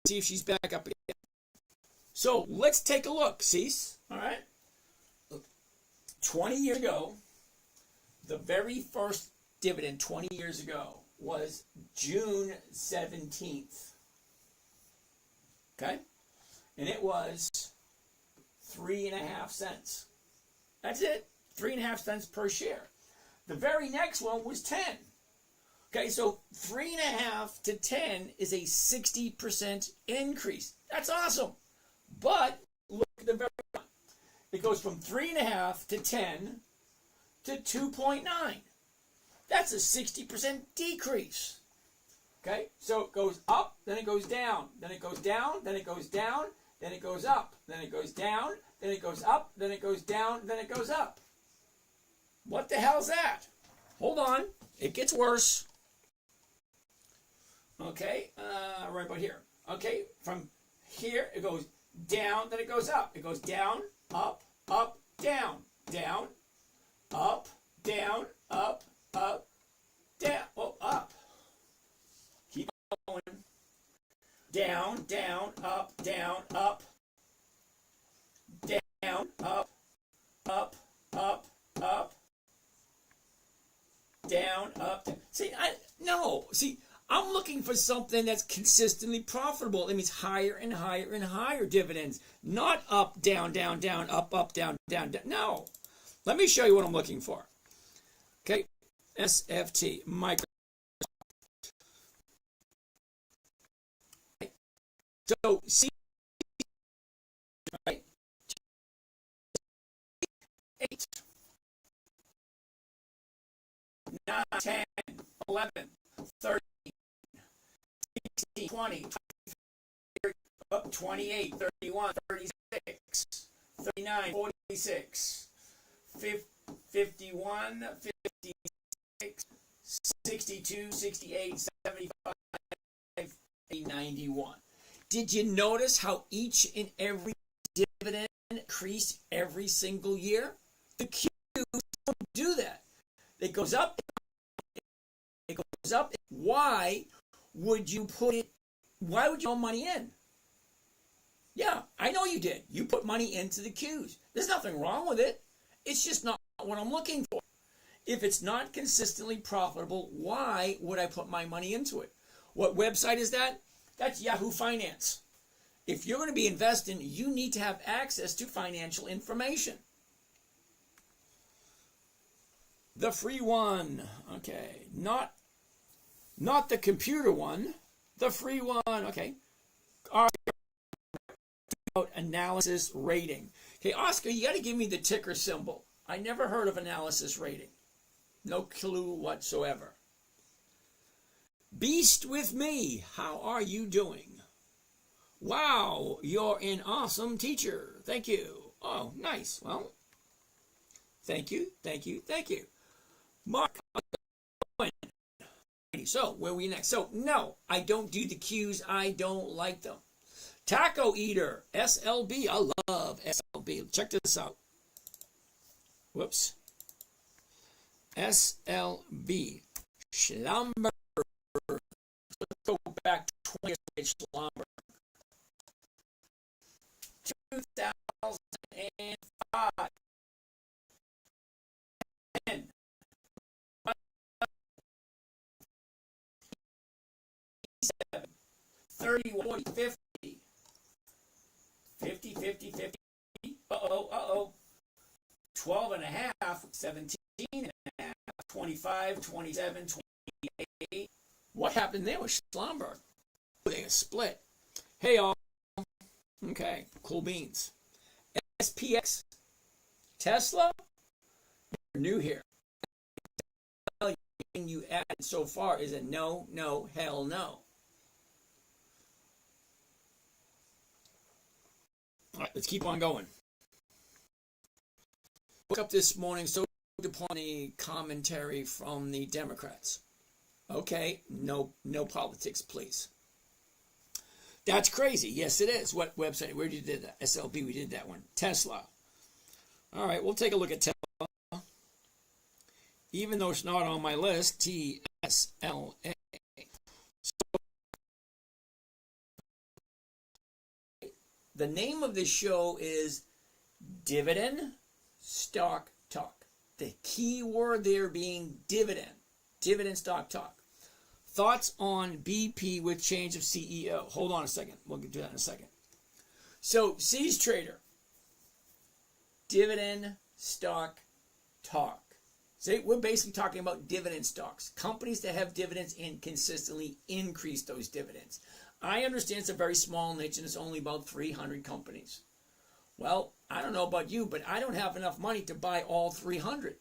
see if she's back up again. So let's take a look, Cease. All right. 20 years ago, the very first dividend 20 years ago was June 17th. Okay? And it was 3.5 cents. That's it. 3.5 cents per share. The very next one was 10. Okay, so 3.5 to 10 is a 60% increase. That's awesome. But look at the very one. It goes from 3.5 to 10 to 2.9. That's a 60% decrease. Okay, so it goes up, then it goes down, then it goes down, then it goes down, then it goes up, then it goes down, then it goes up, then it goes down, then it goes up. What the hell's that? Hold on, it gets worse. Okay, right about here. Okay, from here it goes down, then it goes up. It goes down, up, down, down, up, down, up, down, oh, up. Keep going. Down, down, up, down, up, down, up, down, up. See, I'm looking for something that's consistently profitable. It means higher and higher and higher dividends, not up, down, down, down, up, down, down, down. No. Let me show you what I'm looking for. Okay, SFT, Microsoft. So, see, right? 8, 9, 10, 11, 13, 16, 20, 28, 31, 36, 39, 46, 51, 56, 62, 68, 75, 91. Did you notice how each and every dividend increased every single year? The Qs don't do that. It goes up. It goes up. Why would you put money in? Yeah, I know you did. You put money into the Qs. There's nothing wrong with it. It's just not what I'm looking for. If it's not consistently profitable, why would I put my money into it? What website is that? That's Yahoo Finance. If you're going to be investing, you need to have access to financial information. The free one. Okay. Not the computer one. The free one. Okay. Analysis rating. Okay, Oscar, you got to give me the ticker symbol. I never heard of analysis rating. No clue whatsoever. Beast with me, how are you doing? Wow, you're an awesome teacher. Thank you. Oh, nice. Well, thank you. Mark, so where are we next? So, no, I don't do the Qs. I don't like them. Taco Eater, SLB. I love SLB. Check this out. Whoops. SLB. Schlumberger. Let's go back 20 years. Schlumberger. 2005. 10. 30, 40, 50. 50, 50, 50. Uh-oh. 12 and a half, 17 and a half, 25, 27, 28. What happened there with Schlumberger? They split. Hey, all. Okay, cool beans. SPX. Tesla. You're new here. Everything you added so far is a no, no, hell no. All right, let's keep on going. Woke up this morning, so upon the commentary from the Democrats. Okay, no politics, please. That's crazy. Yes, it is. What website? Where did you do that? SLB, we did that one. Tesla. All right, we'll take a look at Tesla. Even though it's not on my list, TSLA. So, The name of this show is Dividend Stock Talk. The key word there being dividend. Dividend Stock Talk. Thoughts on BP with change of CEO. Hold on a second. We'll do that in a second. So, C's Trader. Dividend Stock Talk. See, we're basically talking about dividend stocks. Companies that have dividends and consistently increase those dividends. I understand it's a very small niche and it's only about 300 companies. Well, I don't know about you, but I don't have enough money to buy all 300.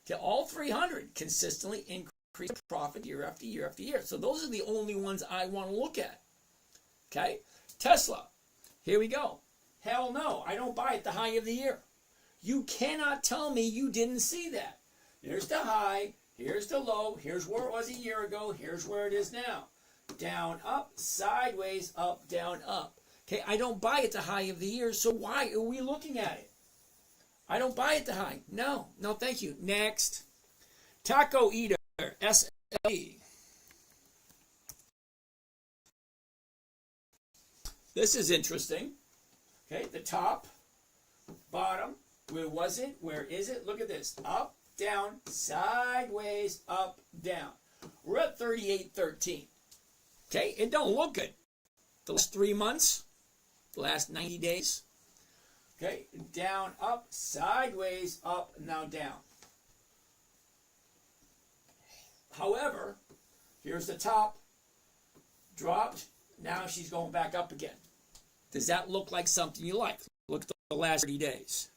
To all 300 consistently increase profit year after year after year. So those are the only ones I want to look at. Okay? Tesla. Here we go. Hell no, I don't buy at the high of the year. You cannot tell me you didn't see that. Here's the high, here's the low, here's where it was a year ago, here's where it is now. Down, up, sideways, up, down, up. Okay, I don't buy at the high of the year, so why are we looking at it? I don't buy at the high. No, thank you. Next. Taco Eater, SLE. This is interesting. Okay, the top, bottom, where was it? Where is it? Look at this. Up, down, sideways, up, down. We're at 38.13. Okay, it don't look good. The last 3 months, the last 90 days. Okay, down, up, sideways, up, now down. However, here's the top, dropped, now she's going back up again. Does that look like something you like? Look at the last 30 days.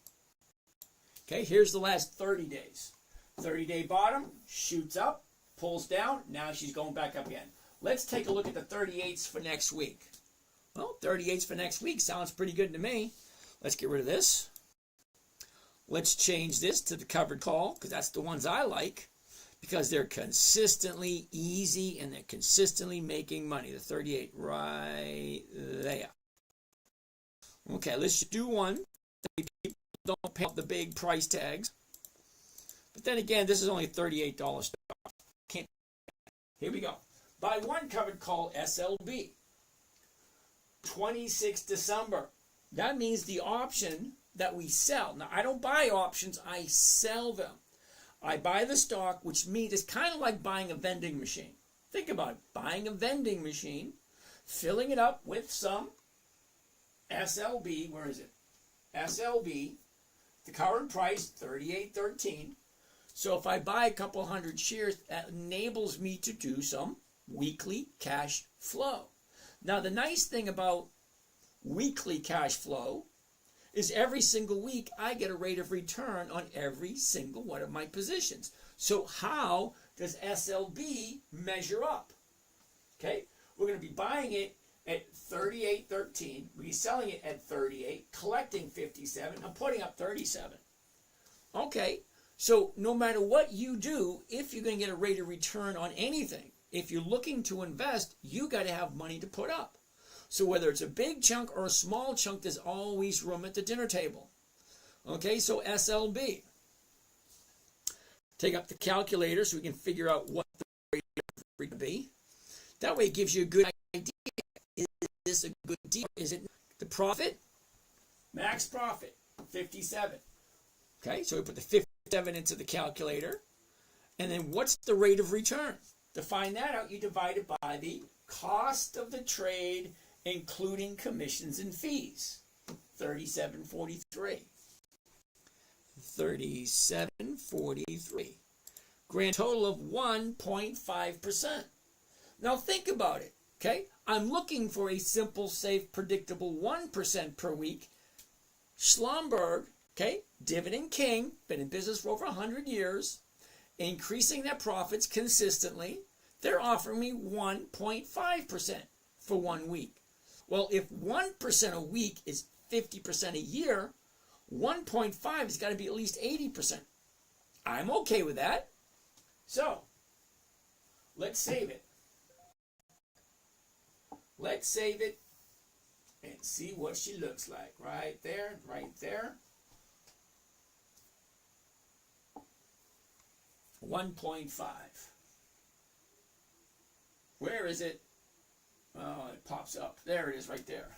Okay, here's the last 30 days. 30-day bottom, shoots up, pulls down, now she's going back up again. Let's take a look at the 38s for next week. Well, 38s for next week sounds pretty good to me. Let's get rid of this. Let's change this to the covered call, because that's the ones I like, because they're consistently easy and they're consistently making money. The 38 right there. Okay, let's do one. People don't pay the big price tags. But then again, this is only $38 stock. Here we go. Buy one covered call SLB. 26 December. That means the option that we sell. Now, I don't buy options, I sell them. I buy the stock, which means it's kind of like buying a vending machine. Think about it. Buying a vending machine, filling it up with some SLB. Where is it? SLB. The current price, $38.13. So if I buy a couple hundred shares, that enables me to do some weekly cash flow. Now, the nice thing about weekly cash flow is every single week I get a rate of return on every single one of my positions. So how does SLB measure up? Okay, we're going to be buying it at $38.13. We'll be selling it at $38, collecting $57. I'm putting up $37. Okay, so no matter what you do, if you're going to get a rate of return on anything, if you're looking to invest, you got to have money to put up. So whether it's a big chunk or a small chunk, there's always room at the dinner table. Okay, so SLB. Take up the calculator so we can figure out what the rate would be. That way it gives you a good idea. Is this a good deal? Is it the profit? Max profit, 57. Okay, so we put the 57 into the calculator. And then what's the rate of return? To find that out, you divide it by the cost of the trade, including commissions and fees. 37.43. 37.43. Grand total of 1.5%. Now think about it. Okay, I'm looking for a simple, safe, predictable 1% per week. Schlumberg, okay, dividend king, been in business for over 100 years, increasing their profits consistently. They're offering me 1.5% for 1 week. Well, if 1% a week is 50% a year, 1.5 has got to be at least 80%. I'm okay with that. So, let's save it. Let's save it and see what she looks like. Right there, right there. 1.5. Where is it? Oh, it pops up. There it is right there.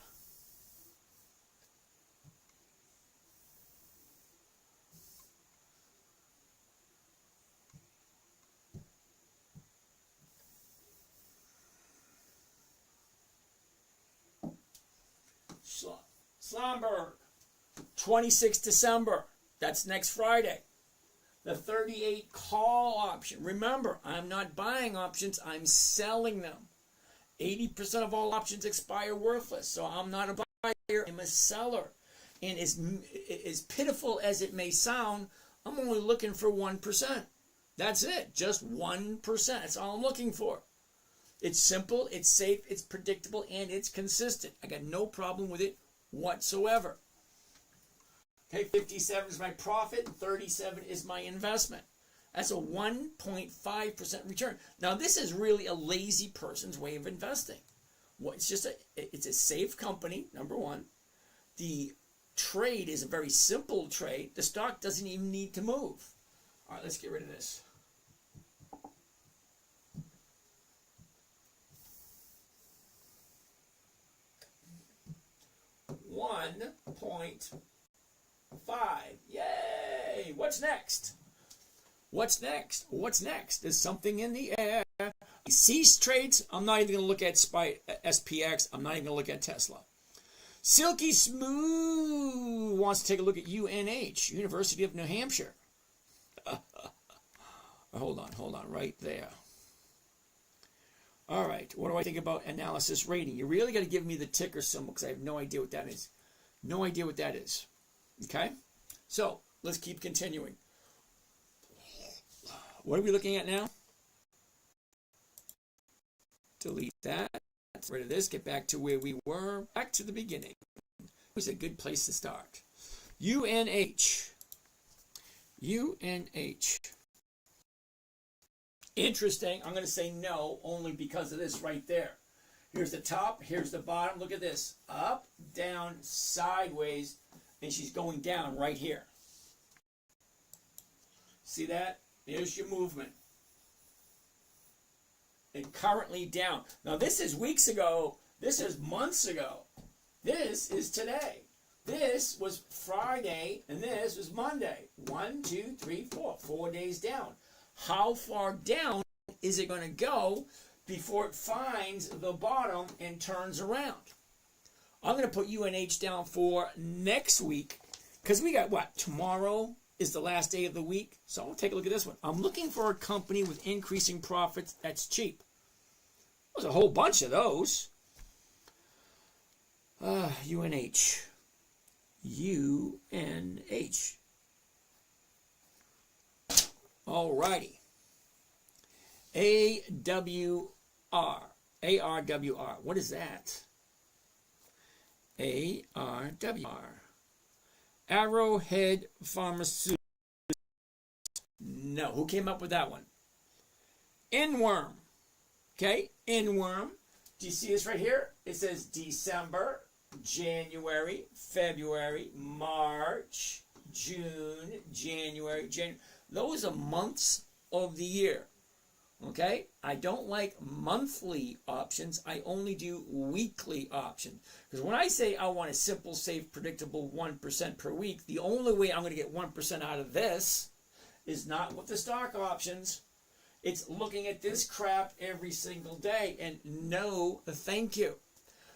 Slomberg. 26 December. That's next Friday. The 38 call option. Remember, I'm not buying options. I'm selling them. 80% of all options expire worthless. So I'm not a buyer. I'm a seller. And as pitiful as it may sound, I'm only looking for 1%. That's it. Just 1%. That's all I'm looking for. It's simple, it's safe, it's predictable, and it's consistent. I got no problem with it whatsoever. Okay, 57 is my profit, 37 is my investment. That's a 1.5% return. Now, this is really a lazy person's way of investing. It's a safe company, number one. The trade is a very simple trade. The stock doesn't even need to move. All right, let's get rid of this. $1.5. Yay! What's next? What's next? What's next? There's something in the air. Cease trades. I'm not even going to look at SPX. I'm not even going to look at Tesla. Silky Smooth wants to take a look at UNH, University of New Hampshire. Hold on, right there. All right, what do I think about analysis rating? You really got to give me the ticker symbol because I have no idea what that is. No idea what that is. Okay? So, let's keep continuing. What are we looking at now? Delete that. Get rid of this. Get back to where we were. Back to the beginning. It was a good place to start. UNH. UNH. Interesting. I'm going to say no only because of this right there. Here's the top. Here's the bottom. Look at this. Up, down, sideways. And she's going down right here. See that? There's your movement. And currently down. Now this is weeks ago. This is months ago. This is today. This was Friday and this was Monday. 1, 2, 3, 4. 4 days down. How far down is it going to go before it finds the bottom and turns around? I'm going to put UNH down for next week because we got what? Tomorrow is the last day of the week. So I'll take a look at this one. I'm looking for a company with increasing profits that's cheap. There's a whole bunch of those. UNH. UNH. Alrighty. AWR. ARWR. What is that? ARWR. Arrowhead Pharmaceuticals. No. Who came up with that one? Inworm. Okay? Inworm. Do you see this right here? It says December, January, February, March, June, January. Those are months of the year. Okay? I don't like monthly options. I only do weekly options. Because when I say I want a simple, safe, predictable 1% per week, the only way I'm going to get 1% out of this is not with the stock options. It's looking at this crap every single day. And no, thank you.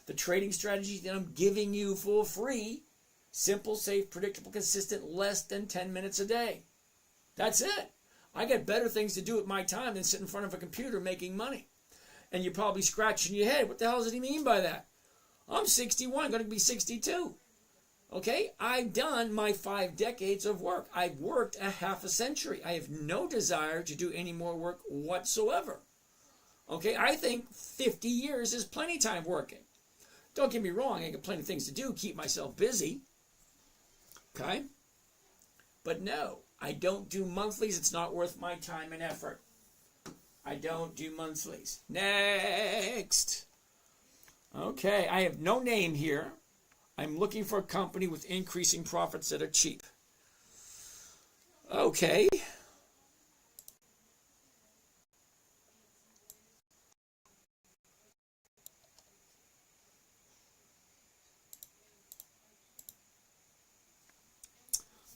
The trading strategy that I'm giving you for free, simple, safe, predictable, consistent, less than 10 minutes a day. That's it. I got better things to do with my time than sit in front of a computer making money. And you're probably scratching your head. What the hell does he mean by that? I'm 61, going to be 62. Okay? I've done my 5 decades of work. I've worked a half a century. I have no desire to do any more work whatsoever. Okay? I think 50 years is plenty time working. Don't get me wrong. I got plenty of things to do. Keep myself busy. Okay? But no. I don't do monthlies. It's not worth my time and effort. I don't do monthlies. Next. Okay, I have no name here. I'm looking for a company with increasing profits that are cheap. Okay.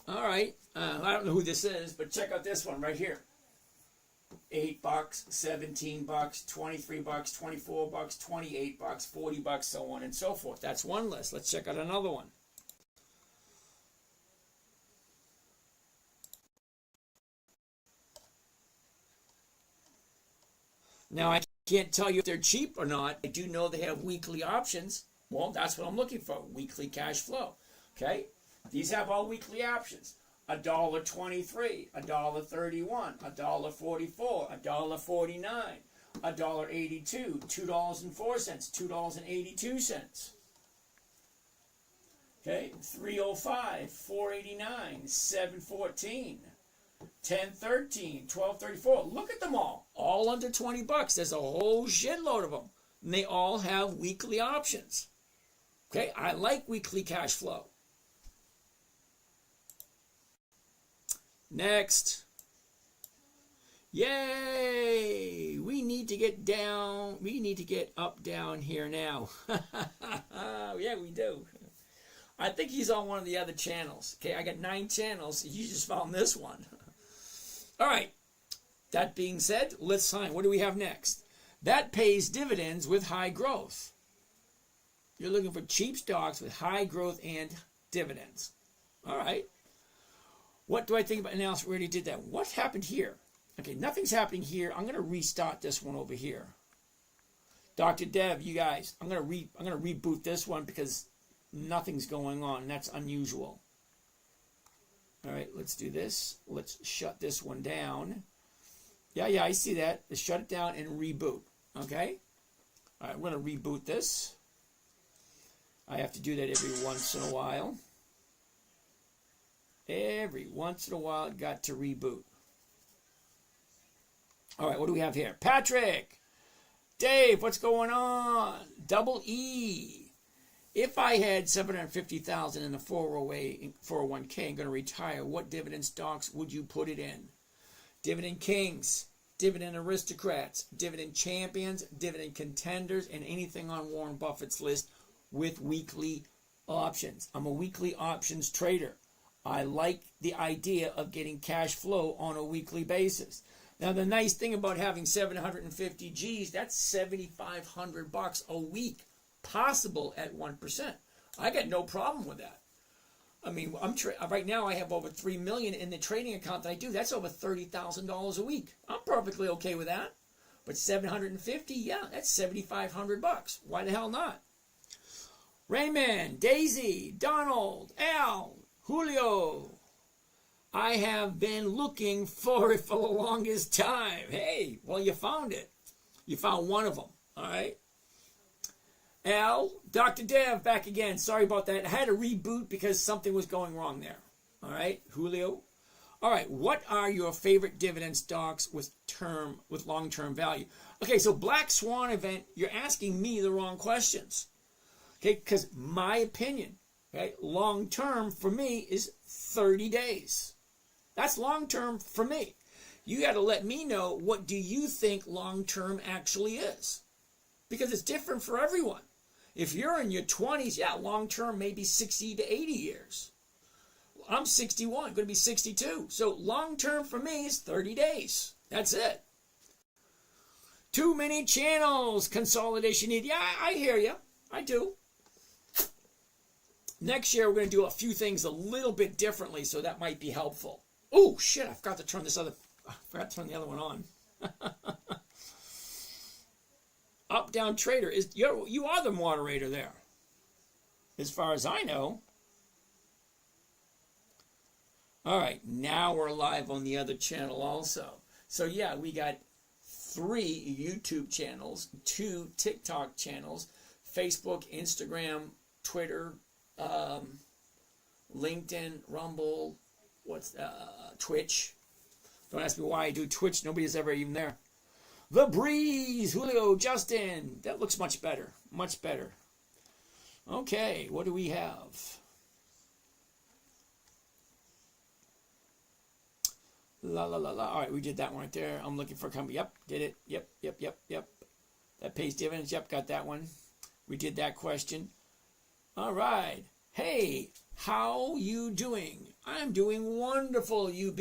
All right. I don't know who this is, but check out this one right here. $8, $17, $23, $24, $28, $40, so on and so forth. That's one list. Let's check out another one. Now, I can't tell you if they're cheap or not. I do know they have weekly options. Well, that's what I'm looking for, weekly cash flow. Okay? These have all weekly options. $1.23, $1.31, $1.44, $1.49, $1.82, $2.04, $2.82. Okay? $3.05, $4.89, $7.14. 10.13, 12.34. Look at them all under $20. There's a whole shitload of them, and they all have weekly options. Okay, I like weekly cash flow. Next. Yay! We need to get down. We need to get up down here now. Yeah, we do. I think he's on one of the other channels. Okay, I got 9 channels. You just found this one. All right. That being said, let's sign. What do we have next? That pays dividends with high growth. You're looking for cheap stocks with high growth and dividends. All right. What do I think about analysis? We already did that. What happened here? Okay, nothing's happening here. I'm going to restart this one over here. Dr. Dev, you guys, I'm going to reboot this one because nothing's going on. That's unusual. All right, let's do this. Let's shut this one down. Yeah, I see that. Let's shut it down and reboot. Okay? All right, we're going to reboot this. I have to do that every once in a while. Every once in a while, got to reboot. All right, what do we have here? Patrick! Dave, what's going on? Double E. If I had $750,000 in a 401k and going to retire, what dividend stocks would you put it in? Dividend Kings, Dividend Aristocrats, Dividend Champions, Dividend Contenders, and anything on Warren Buffett's list with weekly options. I'm a weekly options trader. I like the idea of getting cash flow on a weekly basis. Now, the nice thing about having 750 G's, that's $7,500 a week. Possible at 1%. I got no problem with that. I mean, right now I have over $3 million in the trading account that I do. That's over $30,000 a week. I'm perfectly okay with that. But 750, yeah, that's $7,500. Why the hell not? Raymond, Daisy, Donald, Al, Julio. I have been looking for it for the longest time. Hey, well, you found it. You found one of them. All right. Al, Dr. Dev, back again. Sorry about that. I had to reboot because something was going wrong there. All right, Julio. All right, what are your favorite dividend stocks with long-term value? Okay, so Black Swan event, you're asking me the wrong questions. Okay, because my opinion, okay, long-term for me is 30 days. That's long-term for me. You got to let me know, what do you think long-term actually is? Because it's different for everyone. If you're in your 20s, yeah, long-term maybe 60 to 80 years. I'm 61, going to be 62. So long-term for me is 30 days. That's it. Too many channels, consolidation need. Yeah, I hear you. I do. Next year, we're going to do a few things a little bit differently, so that might be helpful. Oh, shit, I forgot to turn the other one on. Up Down Trader, you are the moderator there, as far as I know. All right, now we're live on the other channel also. So yeah, we got 3 YouTube channels, 2 TikTok channels, Facebook, Instagram, Twitter, LinkedIn, Rumble, Twitch. Don't ask me why I do Twitch. Nobody's ever even there. The Breeze, Julio, Justin. That looks much better. Much better. Okay, what do we have? La la la la. All right, we did that one right there. I'm looking for a company. Yep, did it. Yep. That pays dividends. Yep, got that one. We did that question. All right. Hey, how you doing? I'm doing wonderful, UB.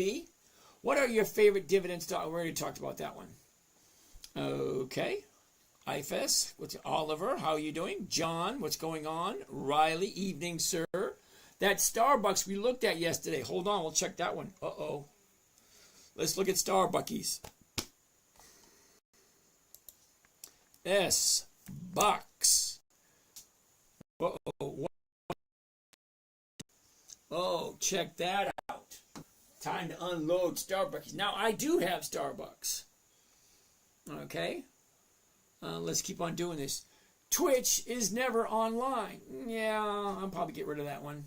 What are your favorite dividend stocks? We already talked about that one. Okay. IFS, Oliver, how are you doing? John, what's going on? Riley, evening, sir. That Starbucks we looked at yesterday. Hold on, we'll check that one. Uh-oh. Let's look at Starbuckies. Bucks. Uh-oh. Oh, check that out. Time to unload Starbucks. Now, I do have Starbucks. Okay. Let's keep on doing this. Twitch is never online. Yeah, I'll probably get rid of that one.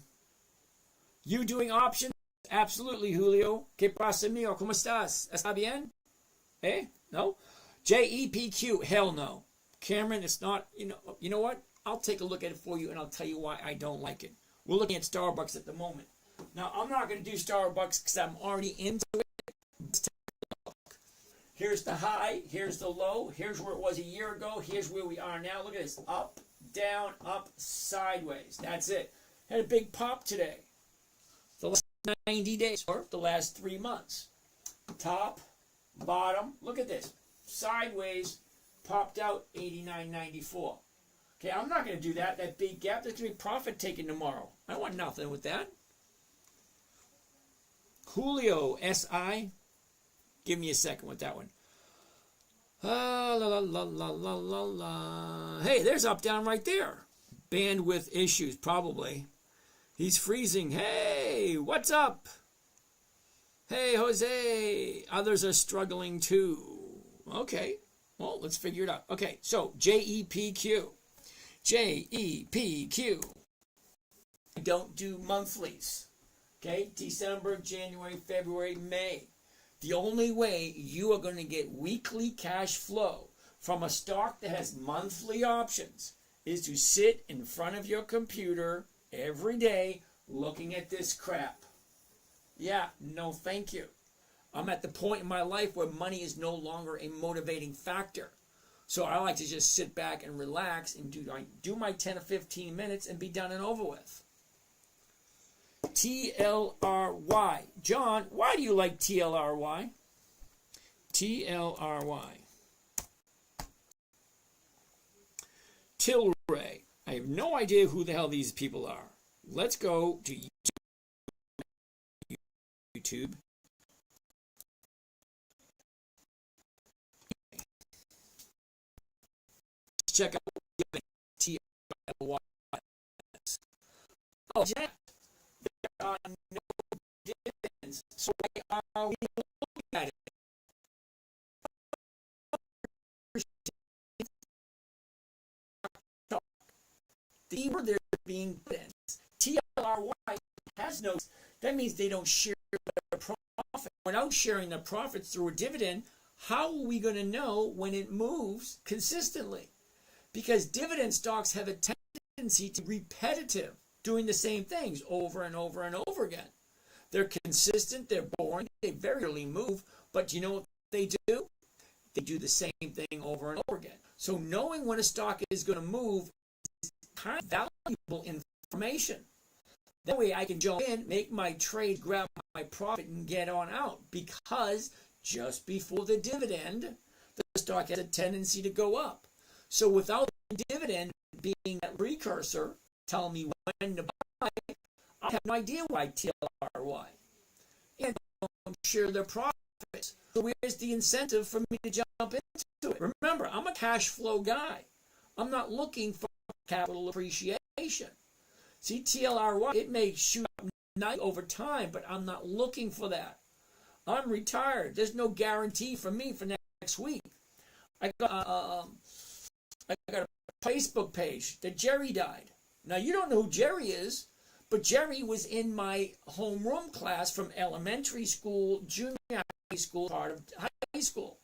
You doing options? Absolutely, Julio. ¿Qué pasa, mío? ¿Cómo estás? ¿Está bien? Eh? No? JEPQ? Hell no. Cameron, it's not, you know what? I'll take a look at it for you and I'll tell you why I don't like it. We're looking at Starbucks at the moment. Now, I'm not going to do Starbucks because I'm already into it. Let's take a look. Here's the high. Here's the low. Here's where it was a year ago. Here's where we are now. Look at this. Up, down, up, sideways. That's it. Had a big pop today. The last 90 days or the last 3 months. Top, bottom. Look at this. Sideways, popped out 89.94. Okay, I'm not going to do that. That big gap, there's going to be profit taken tomorrow. I want nothing with that. Julio, SI. Give me a second with that one. La, la, la, la, la, la, la. Hey, there's up, down right there. Bandwidth issues, probably. He's freezing. Hey, what's up? Hey, Jose. Others are struggling too. Okay, well, let's figure it out. Okay, so JEPQ. JEPQ. I don't do monthlies. Okay, December, January, February, May. The only way you are going to get weekly cash flow from a stock that has monthly options is to sit in front of your computer every day looking at this crap. Yeah, no thank you. I'm at the point in my life where money is no longer a motivating factor. So I like to just sit back and relax and do my 10 or 15 minutes and be done and over with. TLRY. John, why do you like TLRY? TLRY. Tilray. I have no idea who the hell these people are. Let's go to YouTube. Check out TLY. Oh, Jack. There are no dividends. So why are we looking at it? They're being dividends. TLRY has no. That means they don't share their profit. Without sharing their profits through a dividend, how are we going to know when it moves consistently? Because dividend stocks have a tendency to be repetitive, doing the same things over and over and over again. They're consistent, they're boring, they very rarely move, but you know what they do? They do the same thing over and over again. So knowing when a stock is going to move is kind of valuable information. That way I can jump in, make my trade, grab my profit, and get on out. Because just before the dividend, the stock has a tendency to go up. So without the dividend being that precursor, telling me when to buy, I have no idea why TLRY. And don't share their profits. So where's the incentive for me to jump into it? Remember, I'm a cash flow guy. I'm not looking for capital appreciation. See, TLRY, it may shoot up night over time, but I'm not looking for that. I'm retired. There's no guarantee for me for next week. I got a Facebook page that Jerry died. Now, you don't know who Jerry is, but Jerry was in my homeroom class from elementary school, junior high school, part of high school.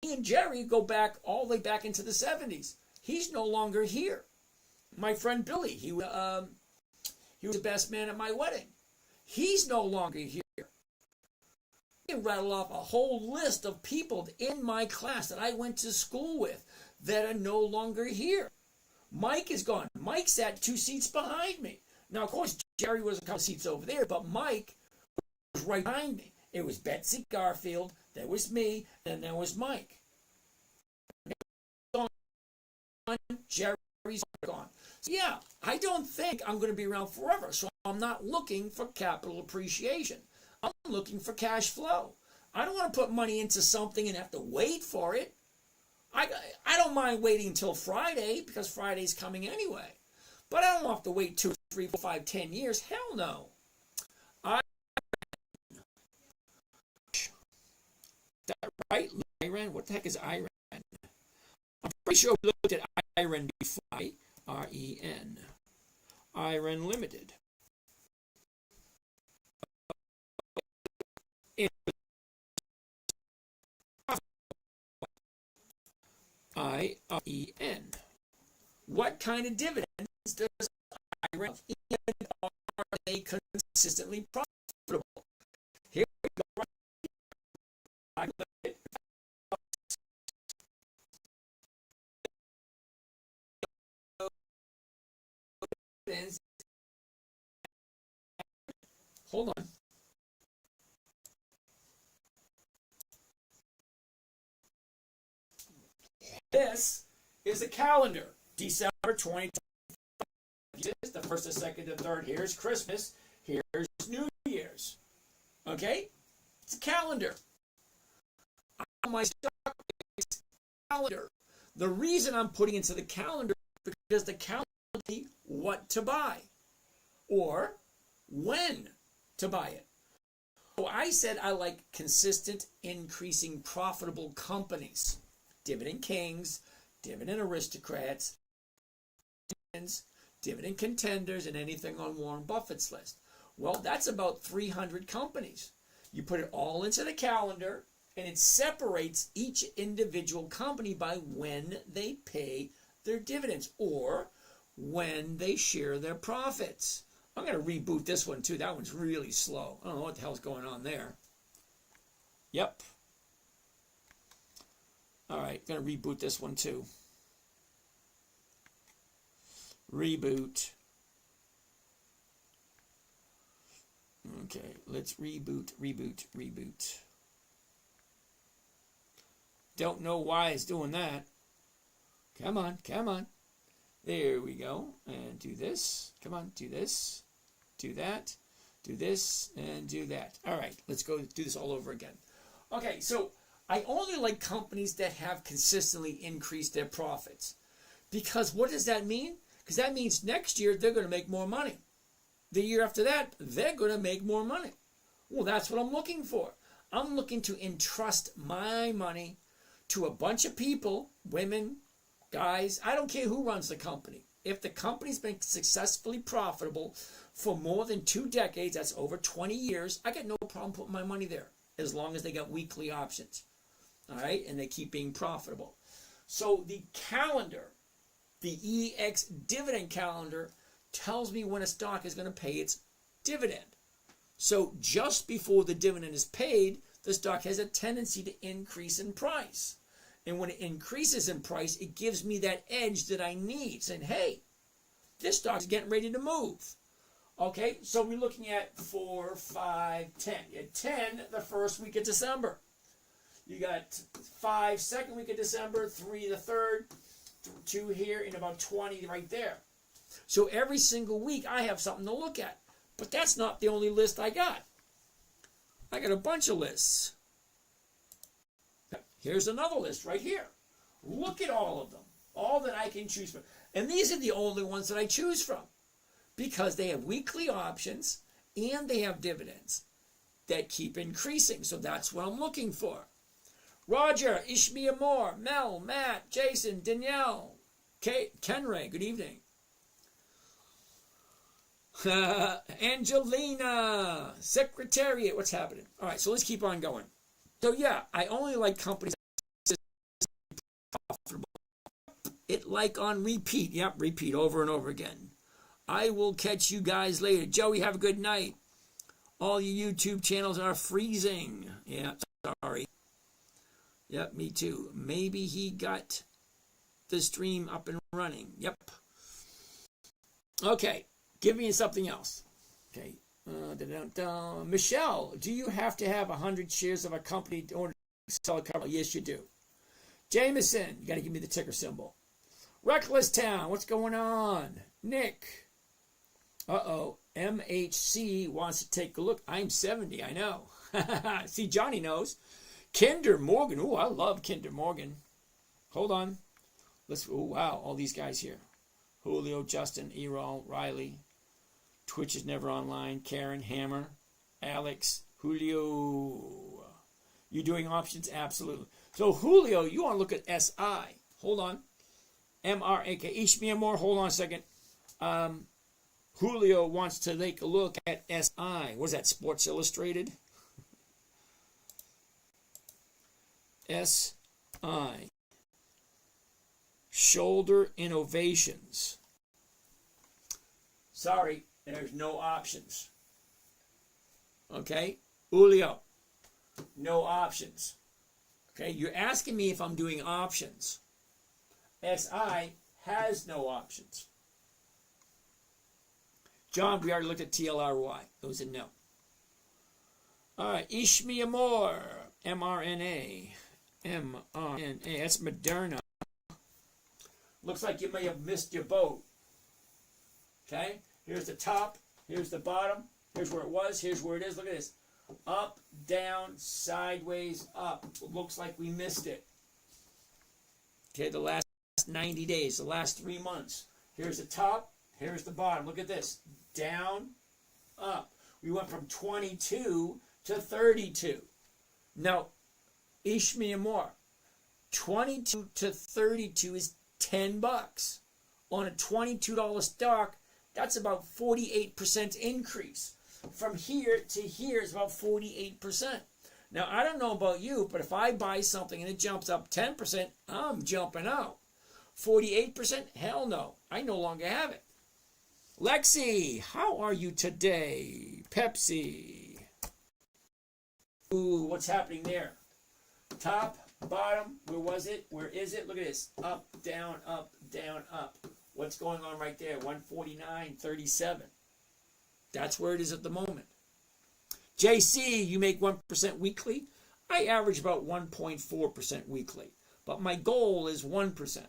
Me and Jerry go back all the way back into the 70s. He's no longer here. My friend Billy, he was the best man at my wedding. He's no longer here. I can rattle off a whole list of people in my class that I went to school with that are no longer here. Mike is gone. Mike sat 2 seats behind me. Now, of course, Jerry was a couple seats over there, but Mike was right behind me. It was Betsy Garfield, there was me, and there was Mike. Jerry's gone. So yeah, I don't think I'm going to be around forever, so I'm not looking for capital appreciation. I'm looking for cash flow. I don't want to put money into something and have to wait for it. I don't mind waiting until Friday, because Friday's coming anyway. But I don't have to wait 2, 3, 4, 5, 10 years. Hell no. Is that right? Iran? What the heck is Iran? I'm pretty sure we looked at Iran before. R-E-N. Iran Limited. I-R-E-N. What kind of dividends does Iran have? And are they consistently profitable? Here we go. Right here. Hold on. This is a calendar. December 2020. Here's the 1st, the 2nd, the 3rd. Here's Christmas. Here's New Year's. Okay? It's a calendar. My stock is calendar. The reason I'm putting into the calendar is because the calendar tells me what to buy or when to buy it. So I said I like consistent, increasing, profitable companies. Dividend kings, dividend aristocrats, dividend contenders, and anything on Warren Buffett's list. Well, that's about 300 companies. You put it all into the calendar, and it separates each individual company by when they pay their dividends or when they share their profits. I'm going to reboot this one too. That one's really slow. I don't know what the hell's going on there. Yep. All right, going to reboot this one too. Reboot. Okay, let's reboot. Don't know why it's doing that. Come on. There we go. And do this. Come on, do this. Do that. Do this, and do that. All right, let's go do this all over again. Okay, so I only like companies that have consistently increased their profits. Because what does that mean? Because that means next year they're going to make more money. The year after that, they're going to make more money. Well, that's what I'm looking for. I'm looking to entrust my money to a bunch of people, women, guys. I don't care who runs the company. If the company's been successfully profitable for more than 2 decades, that's over 20 years, I got no problem putting my money there as long as they got weekly options. All right, and they keep being profitable. So the calendar, the EX dividend calendar, tells me when a stock is going to pay its dividend. So just before the dividend is paid, the stock has a tendency to increase in price. And when it increases in price, it gives me that edge that I need, saying, hey, this stock's getting ready to move. Okay, so we're looking at 4, 5, 10. You had 10 the first week of December. You got 5 second week of December, 3 the 3rd, 2 here, and about 20 right there. So every single week I have something to look at. But that's not the only list I got. I got a bunch of lists. Here's another list right here. Look at all of them. All that I can choose from. And these are the only ones that I choose from. Because they have weekly options and they have dividends that keep increasing. So that's what I'm looking for. Roger, Ishmael Moore, Mel, Matt, Jason, Danielle, Kenray, good evening. Angelina, Secretariat, what's happening? All right, so let's keep on going. So yeah, I only like companies that are profitable. It like on repeat. Yep, repeat over and over again. I will catch you guys later. Joey, have a good night. All your YouTube channels are freezing. Yeah, sorry. Yep, me too. Maybe he got the stream up and running. Yep. Okay, give me something else. Okay, Michelle, do you have to have 100 shares of a company in order to sell a company? Yes, you do. Jameson, you got to give me the ticker symbol. Reckless Town, what's going on? Nick, MHC wants to take a look. I'm 70, I know. See, Johnny knows. Kinder Morgan, ooh, I love Kinder Morgan. Hold on. Oh, wow, all these guys here. Julio, Justin, Erol, Riley. Twitch is never online. Karen, Hammer, Alex, Julio. You doing options? Absolutely. So, Julio, you want to look at SI. Hold on. MRAK. Ishmael Moore, hold on a second. Julio wants to take a look at SI. What is that, Sports Illustrated? SI. Shoulder Innovations. Sorry, there's no options. Okay? Julio, no options. Okay, you're asking me if I'm doing options. SI has no options. John, we already looked at TLRY. It was a no. All right, Ishmael Moore, mRNA. mRNA, that's Moderna. Looks like you may have missed your boat. Okay, here's the top, here's the bottom, here's where it was, here's where it is. Look at this. Up, down, sideways, up. Looks like we missed it. Okay, the last 90 days, the last 3 months. Here's the top, here's the bottom. Look at this. Down, up. We went from 22 to 32. Now, Ishmael Moore, 22 to 32 is $10. On a $22 stock, that's about 48% increase. From here to here is about 48%. Now, I don't know about you, but if I buy something and it jumps up 10%, I'm jumping out. 48%? Hell no. I no longer have it. Lexi, how are you today? Pepsi. Ooh, what's happening there? Top, bottom, where was it? Where is it? Look at this. Up, down, up, down, up. What's going on right there? 149.37. That's where it is at the moment. JC, you make 1% weekly. I average about 1.4% weekly. But my goal is 1%.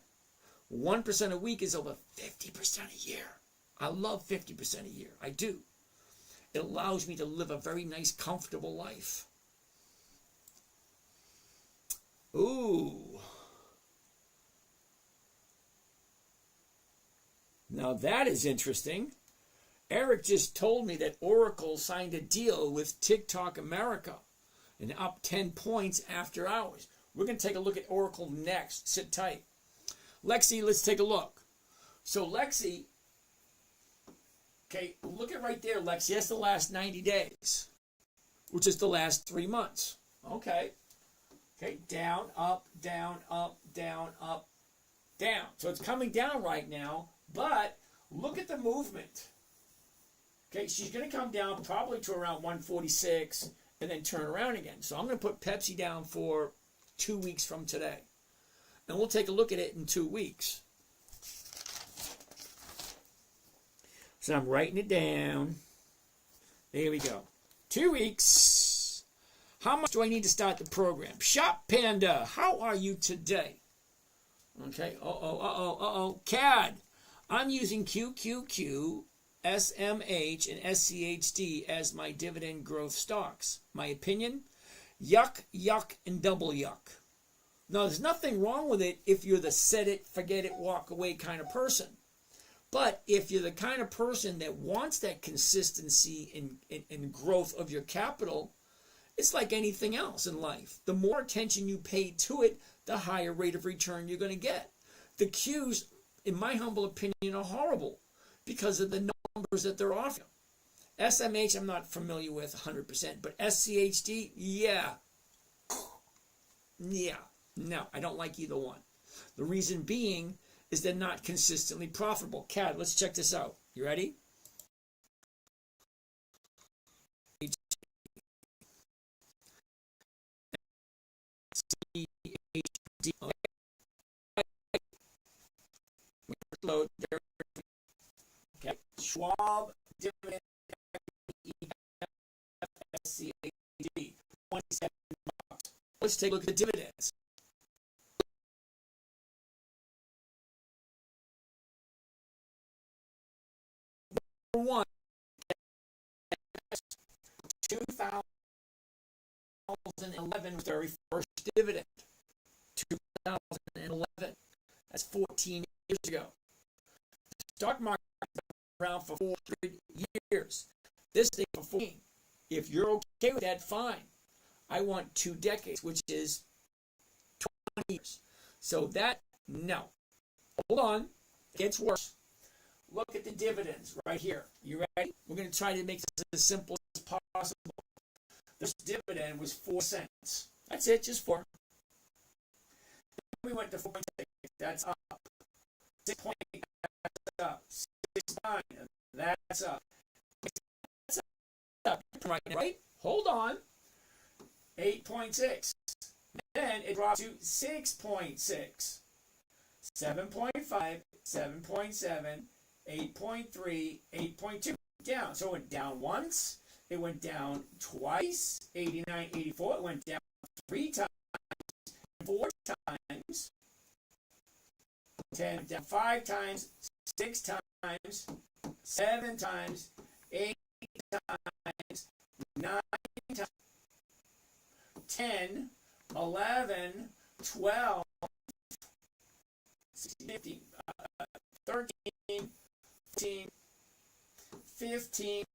1% a week is over 50% a year. I love 50% a year. I do. It allows me to live a very nice, comfortable life. Ooh. Now that is interesting. Eric just told me that Oracle signed a deal with TikTok America and up 10 points after hours. We're going to take a look at Oracle next. Sit tight. Lexi, let's take a look. So Lexi, okay, look at right there, Lexi. That's the last 90 days, which is the last 3 months. Okay. Okay, down, up, down, up, down, up, down. So it's coming down right now, but look at the movement. Okay, she's going to come down probably to around 146 and then turn around again. So I'm going to put Pepsi down for 2 weeks from today. And we'll take a look at it in 2 weeks. So I'm writing it down. There we go. 2 weeks. How much do I need to start the program? Shop Panda, how are you today? Okay, CAD. I'm using QQQ, SMH, and SCHD as my dividend growth stocks. My opinion? Yuck, yuck, and double yuck. Now, there's nothing wrong with it if you're the set it, forget it, walk away kind of person. But if you're the kind of person that wants that consistency in growth of your capital, it's like anything else in life. The more attention you pay to it, the higher rate of return you're going to get. The Qs, in my humble opinion, are horrible because of the numbers that they're offering. SMH, I'm not familiar with 100%, but SCHD, yeah. No, I don't like either one. The reason being is they're not consistently profitable. CAD, let's check this out. You ready? Okay. Schwab dividend MSCAG, 27 bucks. Let's take a look at the dividends. Number one, 2011 was the very first dividend. 2011. That's 14 years ago. The stock market has been around for 400 years. This thing for 14. If you're okay with that, fine. I want 2 decades, which is 20 years. So that, no. Hold on. It gets worse. Look at the dividends right here. You ready? We're going to try to make this as simple as possible. This dividend was 4 cents. That's it, just 4. Then we went to 4.6. That's up. 6.8. That's up. 6.9. That's up. That's up. Right? Hold on. 8.6. Then it dropped to 6.6. 7.5. 7.7. 8.3, 8.2, down. So it went down once, it went down twice, 89, 84, it went down 3 times, 4 times, 10, down 5 times, 6 times, 7 times, 8 times, 9 times, 10, 11, 12, 16, 15, 13, 14, 15,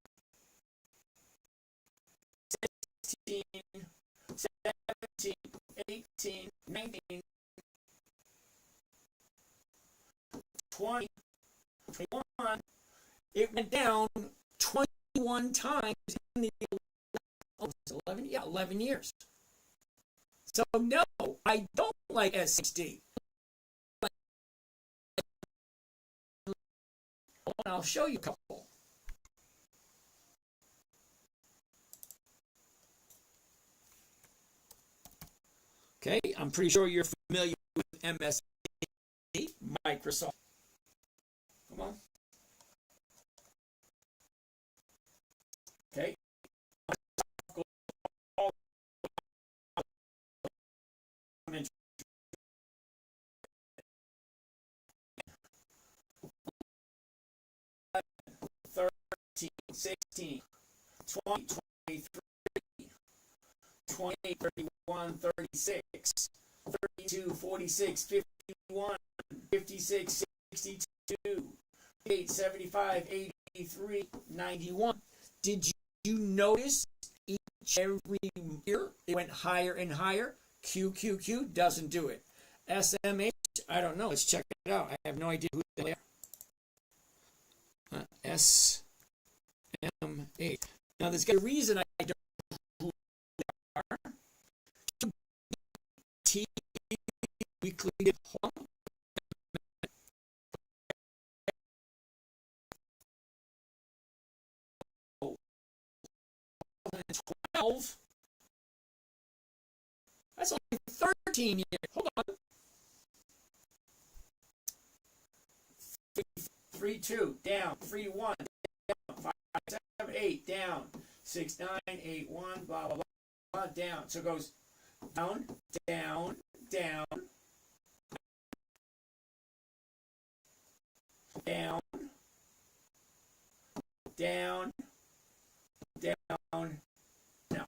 16, 17, 18, 19, 20, 21. It went down 21 times in the 11 years. So no, I don't like SHD. I'll show you a couple. Okay, I'm pretty sure you're familiar with MS Microsoft. Come on. Okay. 13, 16, 20, 23, 28, 31, 36, 32, 46, 51, 56, 62, 8, 75, 83, 91. Did you notice every year it went higher and higher? QQQ doesn't do it. SMH, I don't know. Let's check it out. I have no idea who they are. SMH. Now, there's got a reason I don't know who they are. T weekly. Hold on. 12. That's only 13 years. Hold on. 3, 2, down. 3, 1, down. 5, 7, 8, down. 6, 9, 8, 1, blah, blah, blah, down. So it goes down, down, down, down, down, down, now.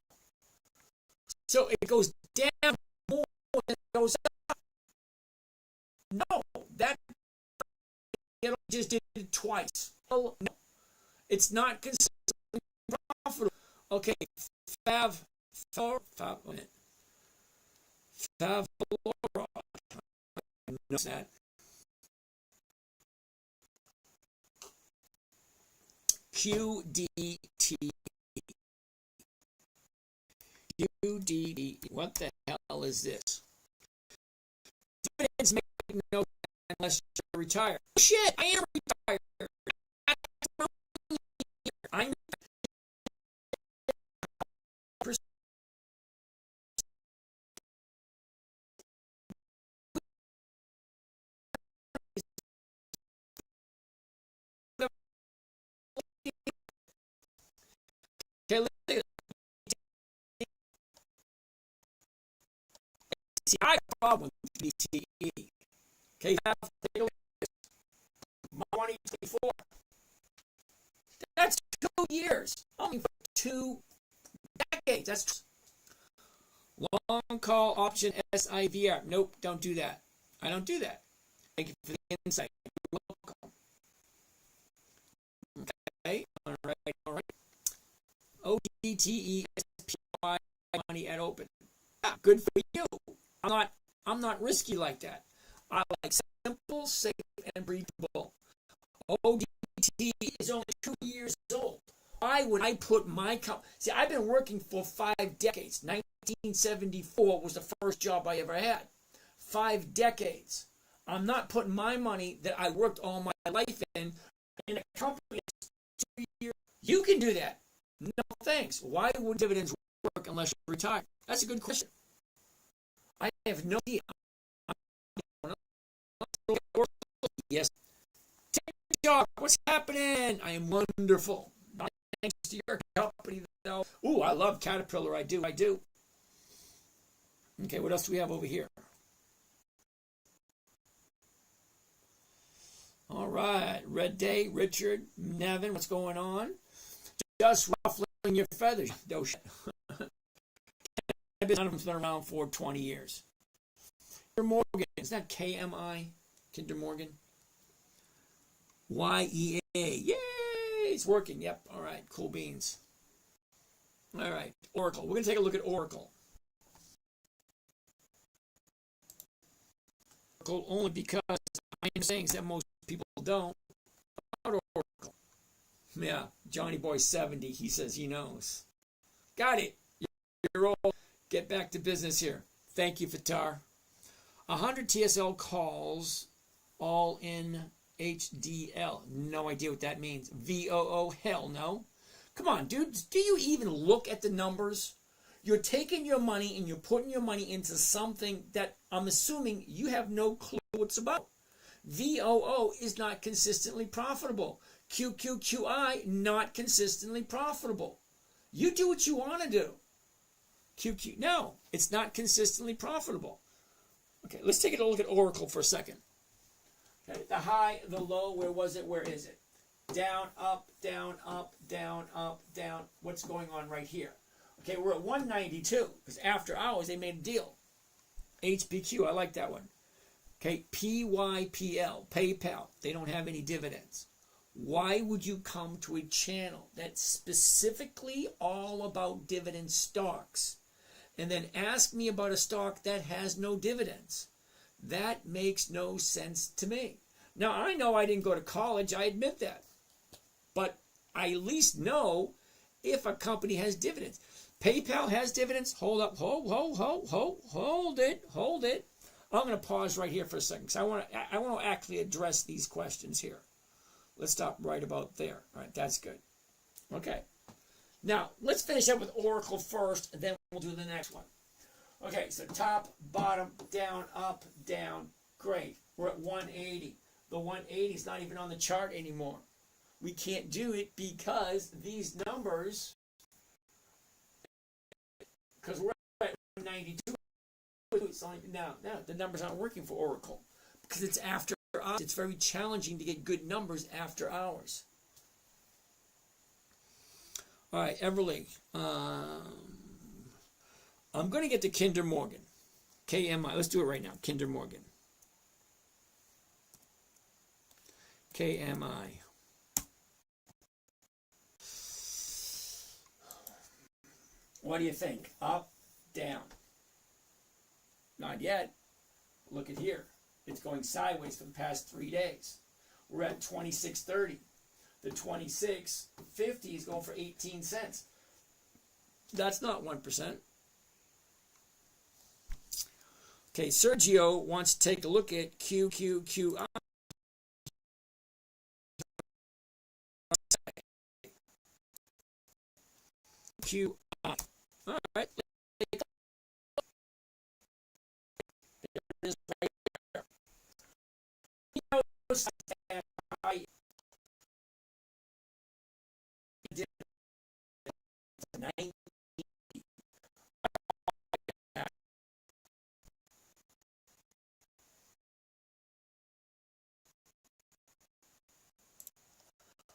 So it goes down more than it goes up. No, that it just did it twice. Oh, no, it's not consistently profitable. Okay, Favalora. Knows that. QDT. QDT. What the hell is this? Dividends make no sense unless you're retired. Shit, I am retired. I'm See, I have a problem with BCE. Okay, now take a look at this. 2024. That's 2 years. Only for 2 decades. That's long call option SIVR. Nope, don't do that. I don't do that. Thank you for the insight. You're welcome. Okay, all right. ODTE SPY money at open. Yeah, good for you. I'm not risky like that. I like simple, safe, and breathable. ODT is only 2 years old. Why would I put my company? See, I've been working for 5 decades. 1974 was the first job I ever had. 5 decades. I'm not putting my money that I worked all my life in a company that's 2 years. You can do that. No thanks. Why would dividends work unless you're retired? That's a good question. I have no idea. Yes. TikTok, what's happening? I am wonderful. Not thanks to your company, though. Ooh, I love Caterpillar. I do. Okay, what else do we have over here? All right. Red Day, Richard, Nevin, what's going on? Just ruffling your feathers. No shit. I've been around for 20 years. Kinder Morgan, is that KMI? Kinder Morgan? YEA. Yay! It's working. Yep. All right. Cool beans. All right. Oracle. We're going to take a look at Oracle. Oracle only because I am saying that most people don't. About Oracle. Yeah. Johnny Boy 70. He says he knows. Got it. You're all. Get back to business here. Thank you, Fatar. 100 TSL calls, all in HDL. No idea what that means. VOO, hell no. Come on, dude. Do you even look at the numbers? You're taking your money and you're putting your money into something that I'm assuming you have no clue what it's about. VOO is not consistently profitable. QQQI, not consistently profitable. You do what you want to do. QQ, no, it's not consistently profitable. Okay, let's take a look at Oracle for a second. Okay, the high, the low, where was it? Where is it? Down, up, down, up, down, up, down. What's going on right here? Okay, we're at 192 because after hours they made a deal. HBQ, I like that one. Okay, PYPL, PayPal, they don't have any dividends. Why would you come to a channel that's specifically all about dividend stocks and then ask me about a stock that has no dividends? That makes no sense to me. Now, I know I didn't go to college, I admit that. But I at least know if a company has dividends. PayPal has dividends. Hold up. Hold it. I'm going to pause right here for a second because I want to actually address these questions here. Let's stop right about there. All right, that's good. Okay. Now, let's finish up with Oracle first, and then we'll do the next one. Okay, so top, bottom, down, up, down. Great. We're at 180. The 180 is not even on the chart anymore. We can't do it because these numbers, because we're at 192. Now, the numbers aren't working for Oracle because it's after hours. It's very challenging to get good numbers after hours. All right, Everly. I'm going to get to Kinder Morgan. KMI. Let's do it right now. Kinder Morgan. KMI. What do you think? Up, down? Not yet. Look at here. It's going sideways for the past 3 days. We're at 26.30. The 26.50 is going for 18 cents. That's not 1%. Okay, Sergio wants to take a look at QQQI. QI. All right. There it is right there. He knows that I did 90.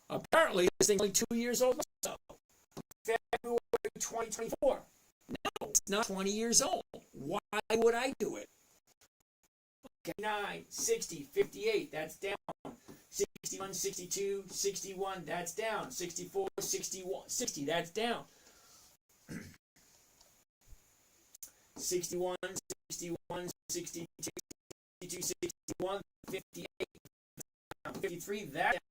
Apparently, this thing's only 2 years old. So, February 2024. No, it's not 20 years old. Why would I do it? Okay, 9, 60, 58, that's down. 61, 62, 61, that's down. 64, 61, 60, that's down. 61, 61, 62, 62, 61, 58, 53, that's down.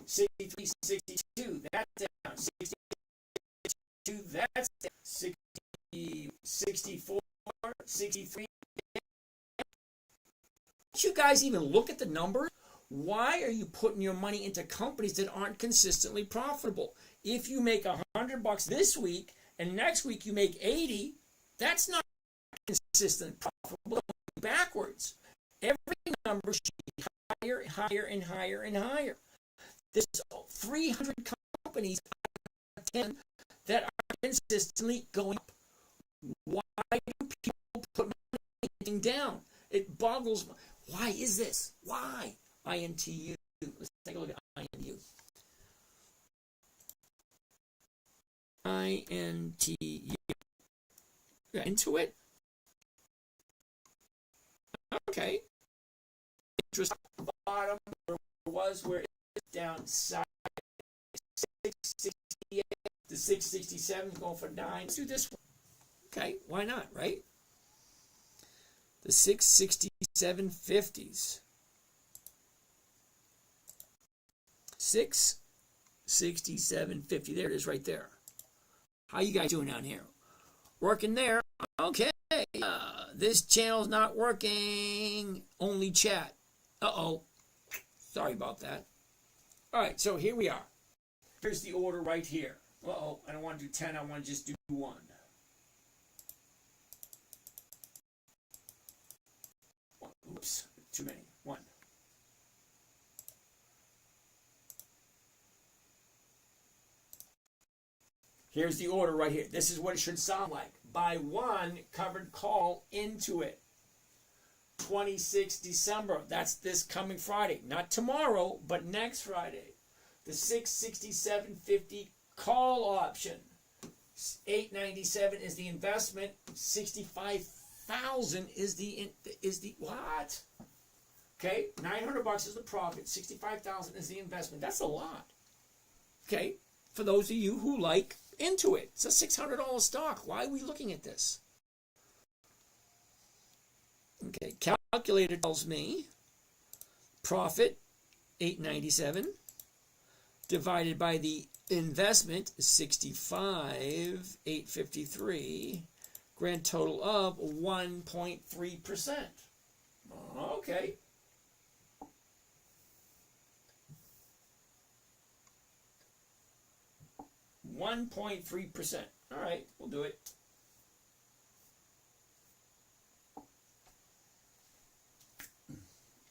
63, 62, that's down. 62, that's down. 60, 64, 63. Don't you guys even look at the numbers? Why are you putting your money into companies that aren't consistently profitable? If you make $100 this week and next week you make 80, that's not consistent profitable. Backwards. Every number should be higher, higher, and higher, and higher. There's 300 companies out of 10 that are consistently going up. Why do people put money down? It boggles me. Why is this? Why? INTU. Let's take a look at INTU. INTU. Into it? Okay. Interest bottom where it was down side 668 to 667 going for 9. Let's do this one. Okay, why not, right? The 667.50s. 667.50. There it is right there. How you guys doing down here? Working there? Okay. This channel's not working. Only chat. Uh-oh. Sorry about that. All right, so here we are. Here's the order right here. Uh-oh, I don't want to do 10. I want to just do 1. Oops, too many. 1. Here's the order right here. This is what it should sound like. Buy 1 covered call into it. 26 December. That's this coming Friday. Not tomorrow, but next Friday. The 667.50 call option. 897 is the investment. 65,000 is the what? Okay, $900 is the profit. 65,000 is the investment. That's a lot. Okay, for those of you who like Intuit, it's a $600 stock. Why are we looking at this? Okay, calculator tells me profit 897 divided by the investment 65,853, grand total of 1.3%. Okay. $1.3%. All right, we'll do it.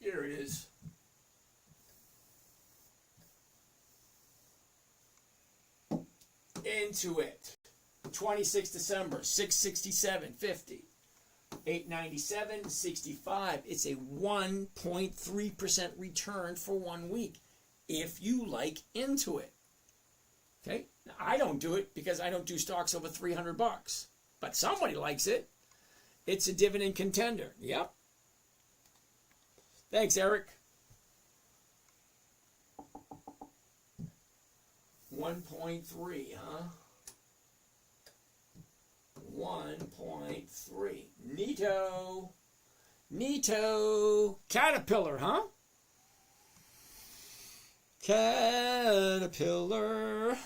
Here it is. Into it. 26 December, 667.50. 897.65. It's a 1.3% return for 1 week if you like Intuit. Okay? Now, I don't do it because I don't do stocks over $300. But somebody likes it. It's a dividend contender. Yep. Thanks, Eric. 1.3, huh? 1.3. Neato. Neato. Caterpillar, huh? Caterpillar.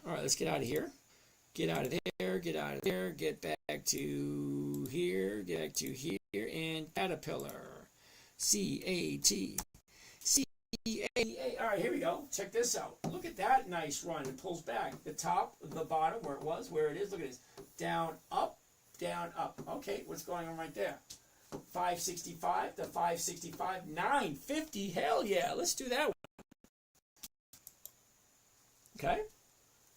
All right, let's get out of here. Get out of there, get out of there, get back to here, get back to here, and Caterpillar. C-A-T. C-A-A. All right, here we go. Check this out. Look at that nice run. It pulls back. The top, the bottom, where it was, where it is. Look at this. Down, up, down, up. Okay, what's going on right there? 565 to 565. 950. Hell yeah. Let's do that one. Okay.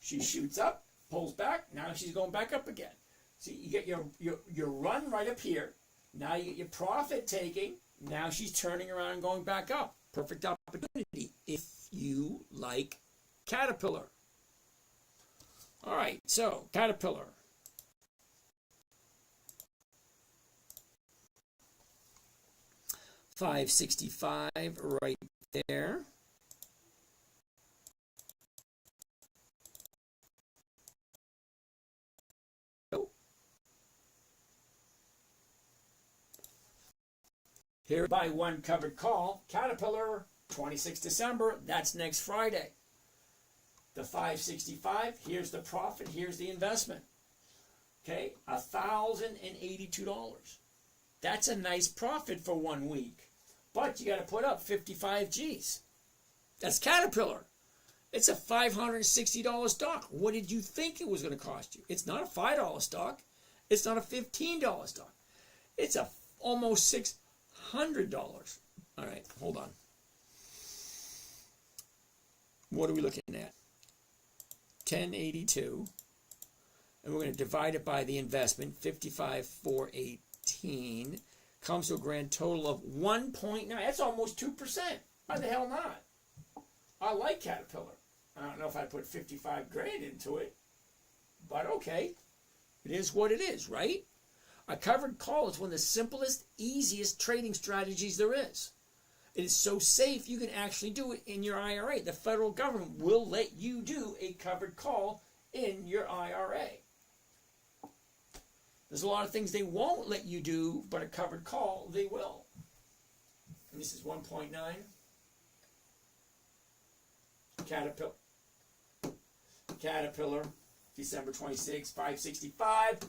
She shoots up, pulls back. Now she's going back up again. See, you get your run right up here. Now you get your profit taking. Now she's turning around and going back up. Perfect opportunity if you like Caterpillar. All right, so Caterpillar. $5.65 right there. Here, buy one covered call, Caterpillar, 26 December, that's next Friday. The 565, here's the profit, here's the investment. Okay, $1,082. That's a nice profit for 1 week. But you got to put up 55 G's. That's Caterpillar. It's a $560 stock. What did you think it was going to cost you? It's not a $5 stock. It's not a $15 stock. It's a almost $600. All right, hold on. What are we looking at? 1082. And we're going to divide it by the investment, 55,418. Comes to a grand total of 1.9. That's almost 2%. Why the hell not? I like Caterpillar. I don't know if I put 55 grand into it, but okay. It is what it is, right? A covered call is one of the simplest, easiest trading strategies there is. It is so safe you can actually do it in your IRA. The federal government will let you do a covered call in your IRA. There's a lot of things they won't let you do, but a covered call, they will. And this is 1.9. Caterpillar, December 26, 565,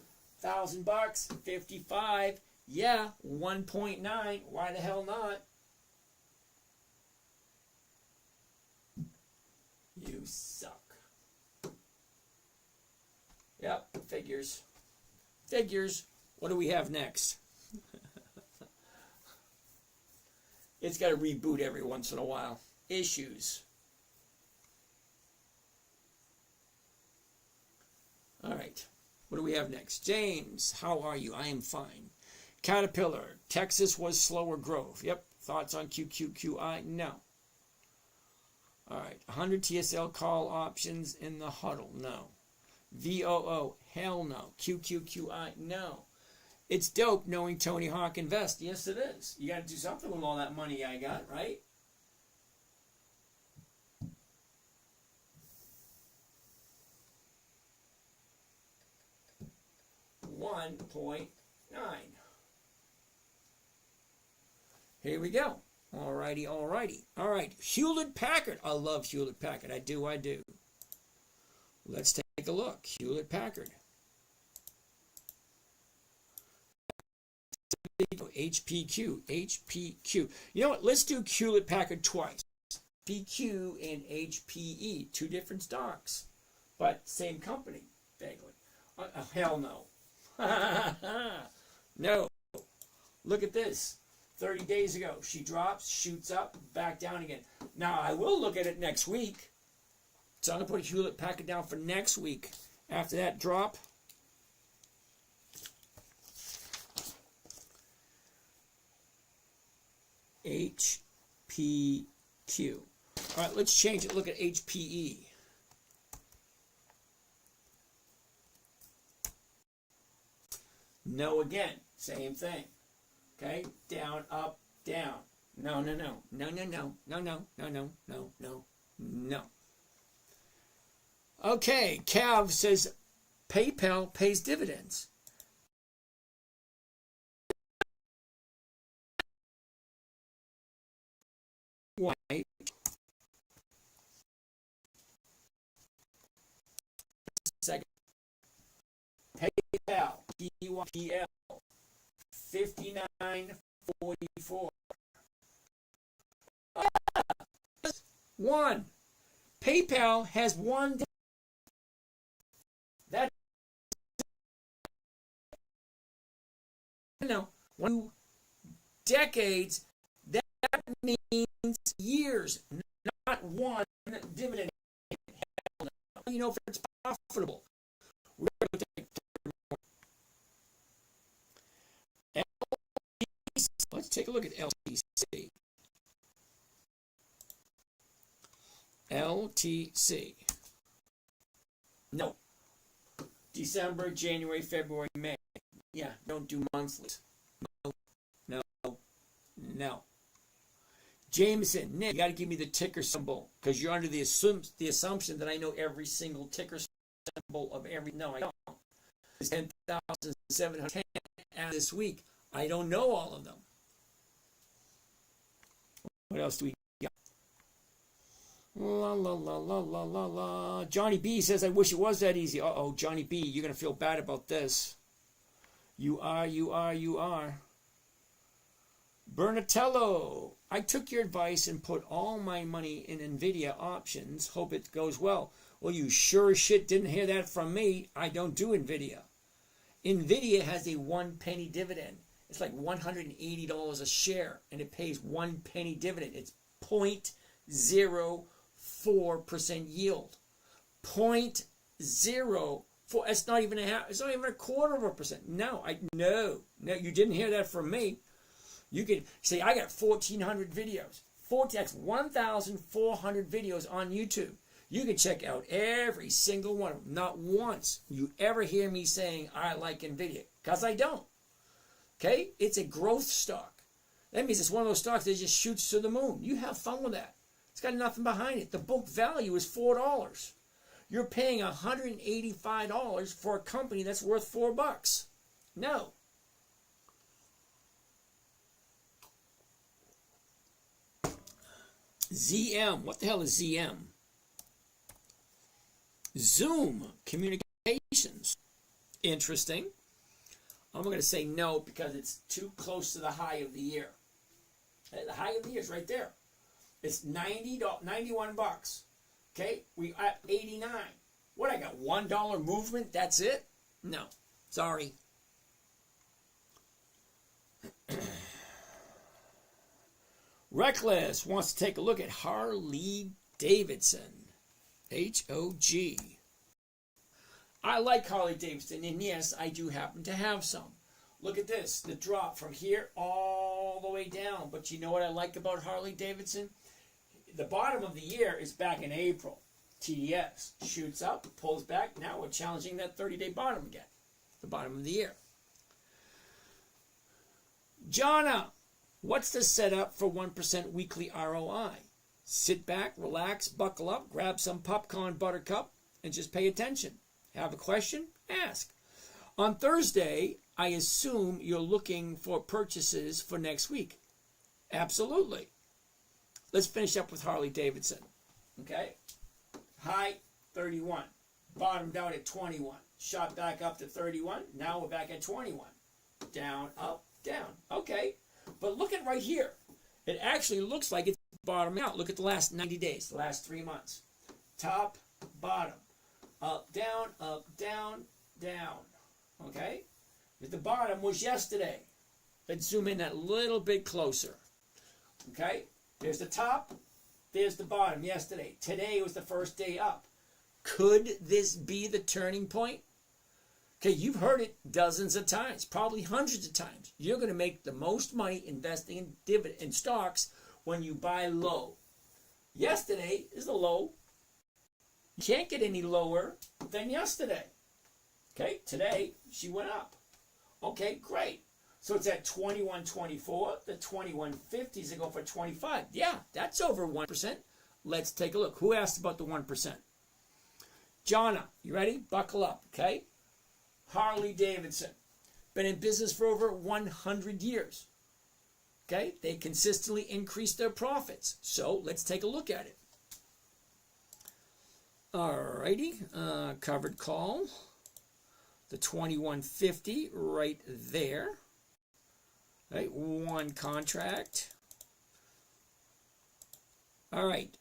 $1,000, 55. Yeah, 1.9. Why the hell not? You suck. Yep, figures. Figures. What do we have next? It's got to reboot every once in a while. Issues. All right. What do we have next? James, how are you? I am fine. Caterpillar. Texas was slower growth. Yep. Thoughts on QQQI? No. All right. 100 TSL call options in the huddle? No. VOO? Hell no. QQQI? No. It's dope knowing Tony Hawk Invest. Yes, it is. You got to do something with all that money I got, right? $1.9. Here we go. Alrighty, alrighty. All right, Hewlett Packard. I love Hewlett Packard. I do. Let's take a look. Hewlett Packard. HPQ. You know what? Let's do Hewlett Packard twice. PQ and HPE. Two different stocks, but same company, vaguely. Hell no. No. Look at this. 30 days ago, she drops, shoots up, back down again. Now, I will look at it next week. So I'm going to put Hewlett Packard down for next week. After that drop, HPQ. All right, let's change it. Look at HPE. No again. Same thing. Okay? Down, up, down. No. Okay, Cav says PayPal pays dividends. Why? Second. PayPal, PYPL, 59.44. One. PayPal has one. That no 1 decades. That means years, not one dividend. You know if it's profitable. We're going to take LTC. Let's take a look at LTC. LTC. No. December, January, February, May. Yeah, don't do monthlies. No. No. Jameson, Nick, you got to give me the ticker symbol because you're under the assumption that I know every single ticker symbol of every. No, I don't. It's 10,710 this week. I don't know all of them. What else do we got? La la la la la la la. Johnny B says, I wish it was that easy. Uh-oh, Johnny B, you're going to feel bad about this. You are. Bernatello, I took your advice and put all my money in NVIDIA options. Hope it goes well. Well, you sure as shit didn't hear that from me. I don't do NVIDIA. NVIDIA has a 1 penny dividend. It's like $180 a share, and it pays 1 penny dividend. It's 0.04% yield. 0.04. It's not even it's not even a quarter of a percent. No, you didn't hear that from me. You can say I got 1,400 videos. That's 1,400 videos on YouTube. You can check out every single one of them. Not once you ever hear me saying I like NVIDIA, because I don't. Okay? It's a growth stock. That means it's one of those stocks that just shoots to the moon. You have fun with that. It's got nothing behind it. The book value is $4. You're paying $185 for a company that's worth $4. No. ZM. What the hell is ZM? Zoom Communications. Interesting. I'm going to say no because it's too close to the high of the year. The high of the year is right there. It's $91. Okay, we at 89. What, I got $1 movement? That's it? No. Sorry. Reckless wants to take a look at Harley Davidson. HOG. I like Harley Davidson, and yes, I do happen to have some. Look at this, the drop from here all the way down. But you know what I like about Harley Davidson? The bottom of the year is back in April. TDS shoots up, pulls back. Now we're challenging that 30-day bottom again. The bottom of the year. Jonna, what's the setup for 1% weekly ROI? Sit back, relax, buckle up, grab some popcorn buttercup, and just pay attention. Have a question? Ask. On Thursday, I assume you're looking for purchases for next week. Absolutely. Let's finish up with Harley Davidson. Okay? High, 31. Bottomed out at 21. Shot back up to 31. Now we're back at 21. Down, up, down. Okay. But look at right here. It actually looks like it's bottoming out. Look at the last 90 days, the last 3 months. Top, bottom. Up, down, down. Okay? The bottom was yesterday. Let's zoom in that little bit closer. Okay? There's the top. There's the bottom yesterday. Today was the first day up. Could this be the turning point? Okay, you've heard it dozens of times, probably hundreds of times. You're going to make the most money investing in dividend in stocks when you buy low. Yesterday is the low. You can't get any lower than yesterday. Okay, today she went up. Okay, great. So it's at 21.24. The 21.50s are going for 25. Yeah, that's over 1%. Let's take a look. Who asked about the 1%? Jonna, you ready? Buckle up, okay? Harley Davidson. Been in business for over 100 years. Okay? They consistently increase their profits. So let's take a look at it. Alrighty. Covered call. The 21.50 right there. Right, one contract. All right.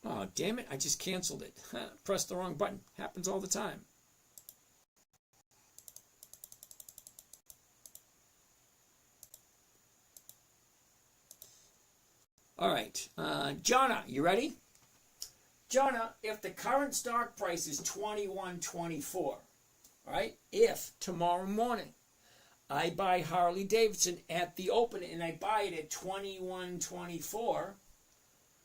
Oh, damn it. I just canceled it. Pressed the wrong button. Happens all the time. All right. Jonna, you ready? Jonna, if the current stock price is $21.24, right? If tomorrow morning I buy Harley Davidson at the open and I buy it at $21.24,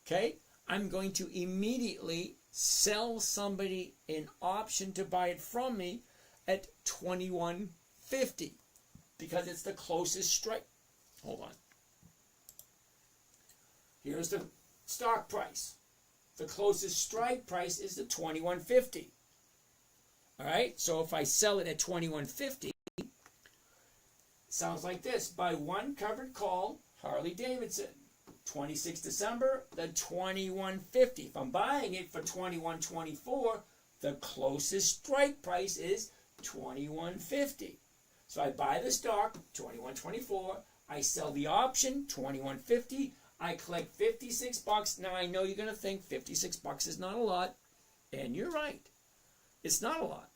okay? I'm going to immediately sell somebody an option to buy it from me at $21.50 because it's the closest strike. Hold on. Here's the stock price. The closest strike price is the $21.50. All right, so if I sell it at $21.50, it sounds like this. Buy one covered call, Harley Davidson. 26 December, the $21.50. If I'm buying it for $21.24, the closest strike price is $21.50. So I buy the stock, $21.24. I sell the option, $21.50. I collect $56. Now I know you're going to think $56 is not a lot, and you're right. It's not a lot.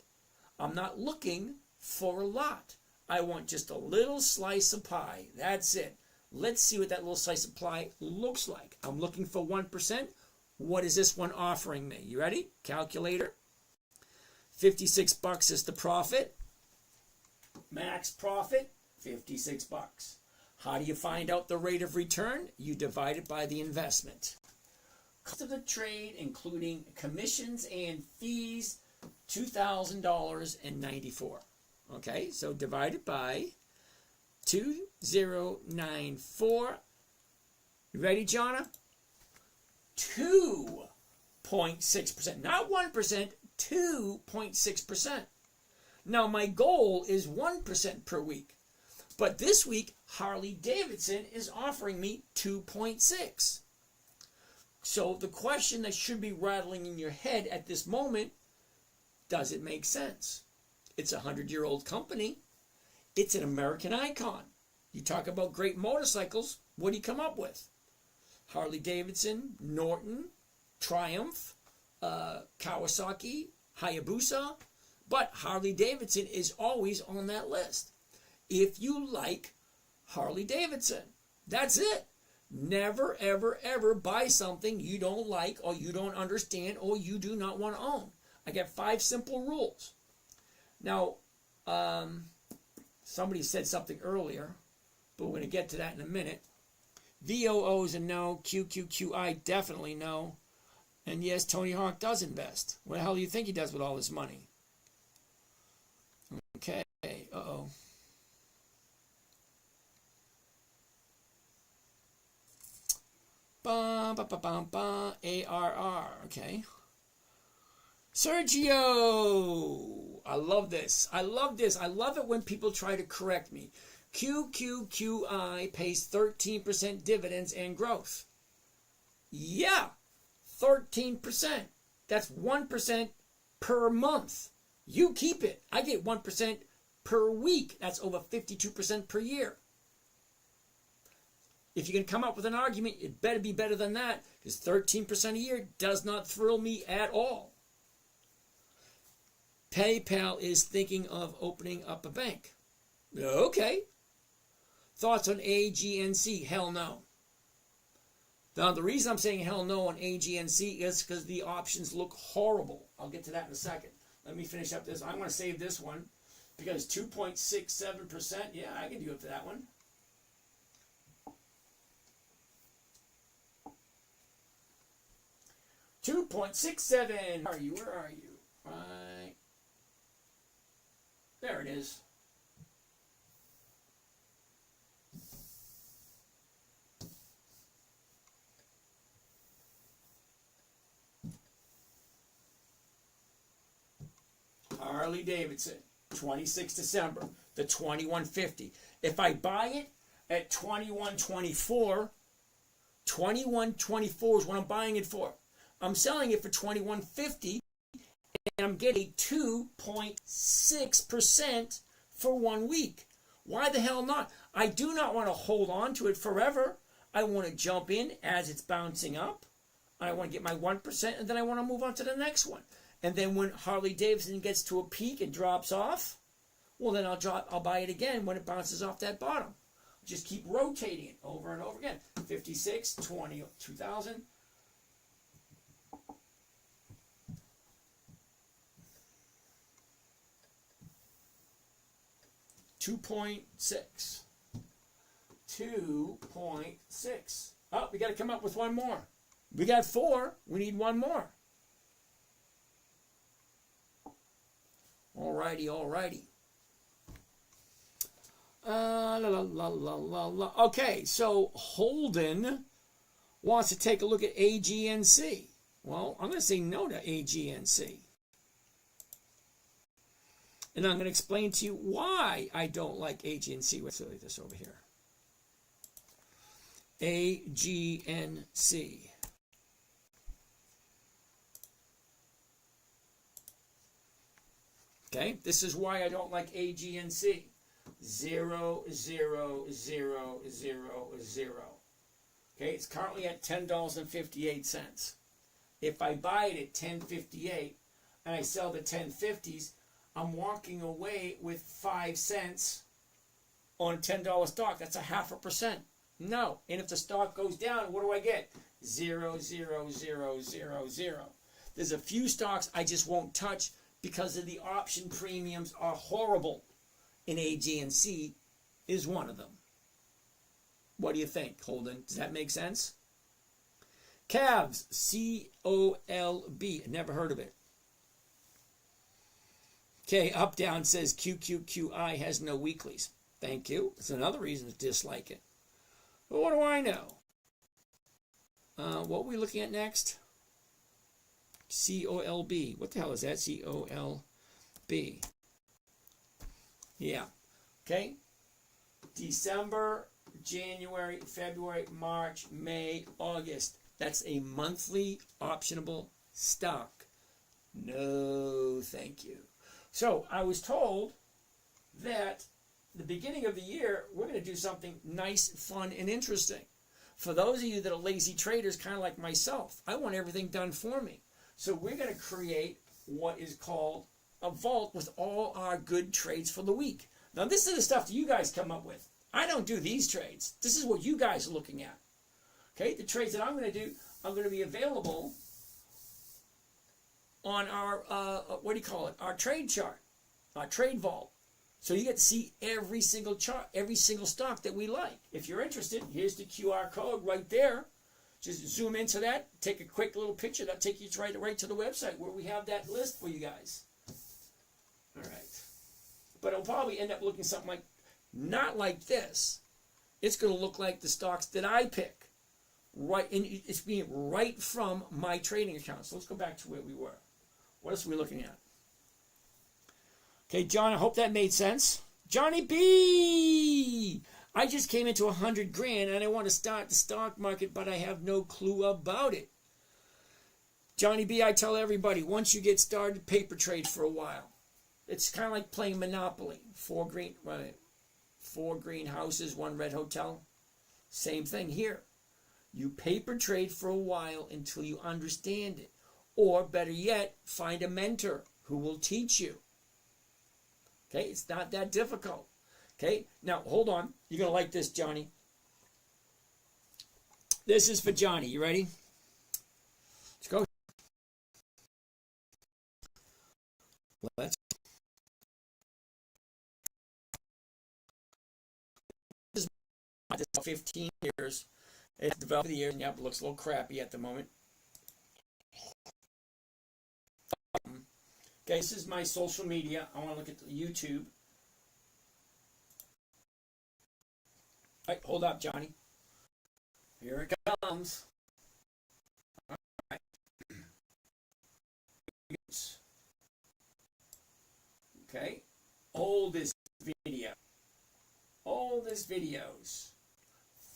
I'm not looking for a lot. I want just a little slice of pie. That's it. Let's see what that little slice of pie looks like. I'm looking for 1%. What is this one offering me? You ready? Calculator. $56 is the profit. Max profit, $56. How do you find out the rate of return? You divide it by the investment. Cost of the trade, including commissions and fees, $2,094. Okay, so divided by 2094. You ready, Jonna? 2.6%. Not 1%, 2.6%. Now, my goal is 1% per week. But this week, Harley Davidson is offering me 2.6. So the question that should be rattling in your head at this moment, does it make sense? It's a 100-year-old company. It's an American icon. You talk about great motorcycles, what do you come up with? Harley Davidson, Norton, Triumph, Kawasaki, Hayabusa. But Harley Davidson is always on that list. If you like Harley Davidson, that's it. Never, ever, ever buy something you don't like or you don't understand or you do not want to own. I got 5 simple rules. Now, somebody said something earlier, but we're going to get to that in a minute. VOO is a no. QQQI definitely no. And yes, Tony Hawk does invest. What the hell do you think he does with all this money? Okay, uh-oh. Ba ba ba ba ba. ARR. Okay. Sergio, I love this. I love this. I love it when people try to correct me. QQQI pays 13% dividends and growth. Yeah, 13%. That's 1% per month. You keep it. I get 1% per week. That's over 52% per year. If you can come up with an argument, it better be better than that, because 13% a year does not thrill me at all. PayPal is thinking of opening up a bank. Okay. Thoughts on AGNC? Hell no. Now, the reason I'm saying hell no on AGNC is because the options look horrible. I'll get to that in a second. Let me finish up this. I'm going to save this one because 2.67%, yeah, I can do it for that one. $2.67. Where are you? Where are you? Right. There it is. Harley Davidson, 26 December, the 2150. If I buy it at 2124, 2124 is what I'm buying it for. I'm selling it for 2150, and I'm getting 2.6% for 1 week. Why the hell not? I do not want to hold on to it forever. I want to jump in as it's bouncing up. I want to get my 1%, and then I want to move on to the next one. And then when Harley Davidson gets to a peak and drops off, well, then I'll buy it again when it bounces off that bottom. Just keep rotating it over and over again. 56, 20, 2000. $2.6. Oh, we got to come up with one more. We got 4. We need 1 more. All righty, all righty. Okay, so Holden wants to take a look at AGNC. Well, I'm going to say no to AGNC. And I'm going to explain to you why I don't like AGNC. Let's do this over here. AGNC. Okay, this is why I don't like AGNC. 0, 0, 0, 0, 0. Okay, it's currently at $10.58. If I buy it at $10.58 and I sell the 10.50s, I'm walking away with 5 cents on a $10 stock. That's a 0.5%. No. And if the stock goes down, what do I get? 0, 0, 0, 0, 0. There's a few stocks I just won't touch because of the option premiums are horrible. And AGNC is one of them. What do you think, Holden? Does that make sense? Calves, C-O-L-B. Never heard of it. Okay, Up Down says QQQI has no weeklies. Thank you. That's another reason to dislike it. But what do I know? What are we looking at next? C-O-L-B. What the hell is that? C-O-L-B. Yeah. Okay. December, January, February, March, May, August. That's a monthly optionable stock. No, thank you. So I was told that the beginning of the year, we're going to do something nice, fun, and interesting. For those of you that are lazy traders, kind of like myself, I want everything done for me. So we're going to create what is called a vault with all our good trades for the week. Now, this is the stuff that you guys come up with. I don't do these trades. This is what you guys are looking at. Okay, the trades that I'm going to do are going to be available on our, our trade chart, our trade vault. So you get to see every single chart, every single stock that we like. If you're interested, here's the QR code right there. Just zoom into that, take a quick little picture. That'll take you right to the website where we have that list for you guys. All right. But it'll probably end up looking something like, not like this. It's going to look like the stocks that I pick. Right, and it's being right from my trading account. So let's go back to where we were. What else are we looking at? Okay, John, I hope that made sense. Johnny B! I just came into 100 grand and I want to start the stock market, but I have no clue about it. Johnny B, I tell everybody, once you get started, paper trade for a while. It's kind of like playing Monopoly. 4 green houses, 1 red hotel. Same thing here. You paper trade for a while until you understand it. Or better yet, find a mentor who will teach you. Okay, it's not that difficult. Okay, now hold on. You're going to like this, Johnny. This is for Johnny. You ready? Let's go. Let's. This is 15 years. It's developed the years, and yep, it looks a little crappy at the moment. Okay, this is my social media. I want to look at the YouTube. All right, hold up, Johnny. Here it comes. All right. Okay, oldest video. Oldest videos.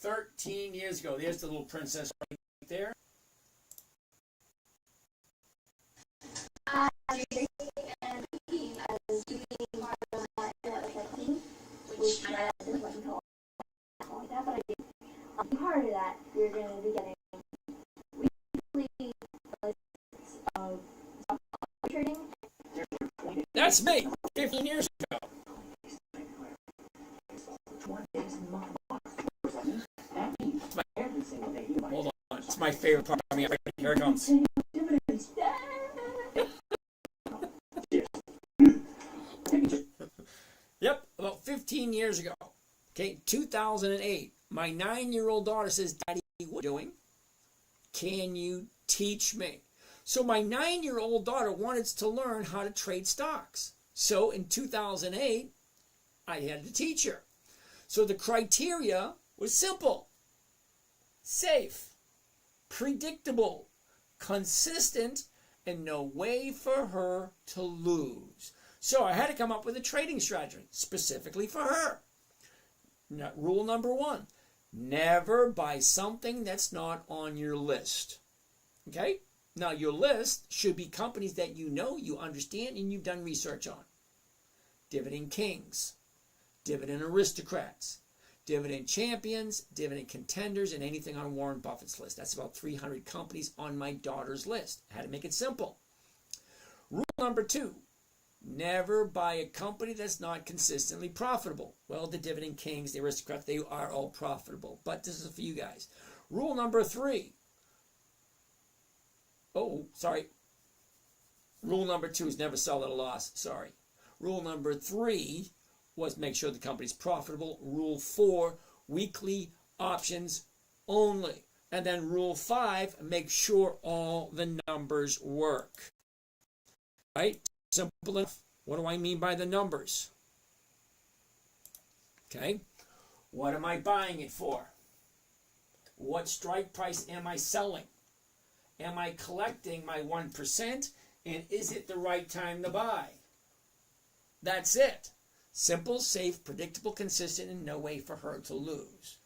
13 years ago. There's the little princess right there. Part of that, you're going to be getting weekly lists of trading. That's me, 15 years ago. Hold on, it's my favorite part. I mean, here it comes. Yep, about 15 years ago. Okay, 2008. My 9-year-old daughter says, Daddy, what are you doing? Can you teach me? So my 9-year-old daughter wanted to learn how to trade stocks. So in 2008, I had to teach her. So the criteria was simple: safe, predictable, consistent, and no way for her to lose. So I had to come up with a trading strategy specifically for her. Now, rule number 1, never buy something that's not on your list. Okay? Now, your list should be companies that you know, you understand, and you've done research on. Dividend kings, dividend aristocrats, dividend champions, dividend contenders, and anything on Warren Buffett's list. That's about 300 companies on my daughter's list. I had to make it simple. Rule number 2, never buy a company that's not consistently profitable. Well, the dividend kings, the aristocrats, they are all profitable. But this is for you guys. Rule number 3. Rule number 2 is never sell at a loss. Sorry. Rule number 3 was make sure the company's profitable. Rule 4, weekly options only. And then rule 5, make sure all the numbers work. Right? Simple enough. What do I mean by the numbers? Okay. What am I buying it for? What strike price am I selling? Am I collecting my 1%? And is it the right time to buy? That's it. Simple, safe, predictable, consistent, and no way for her to lose.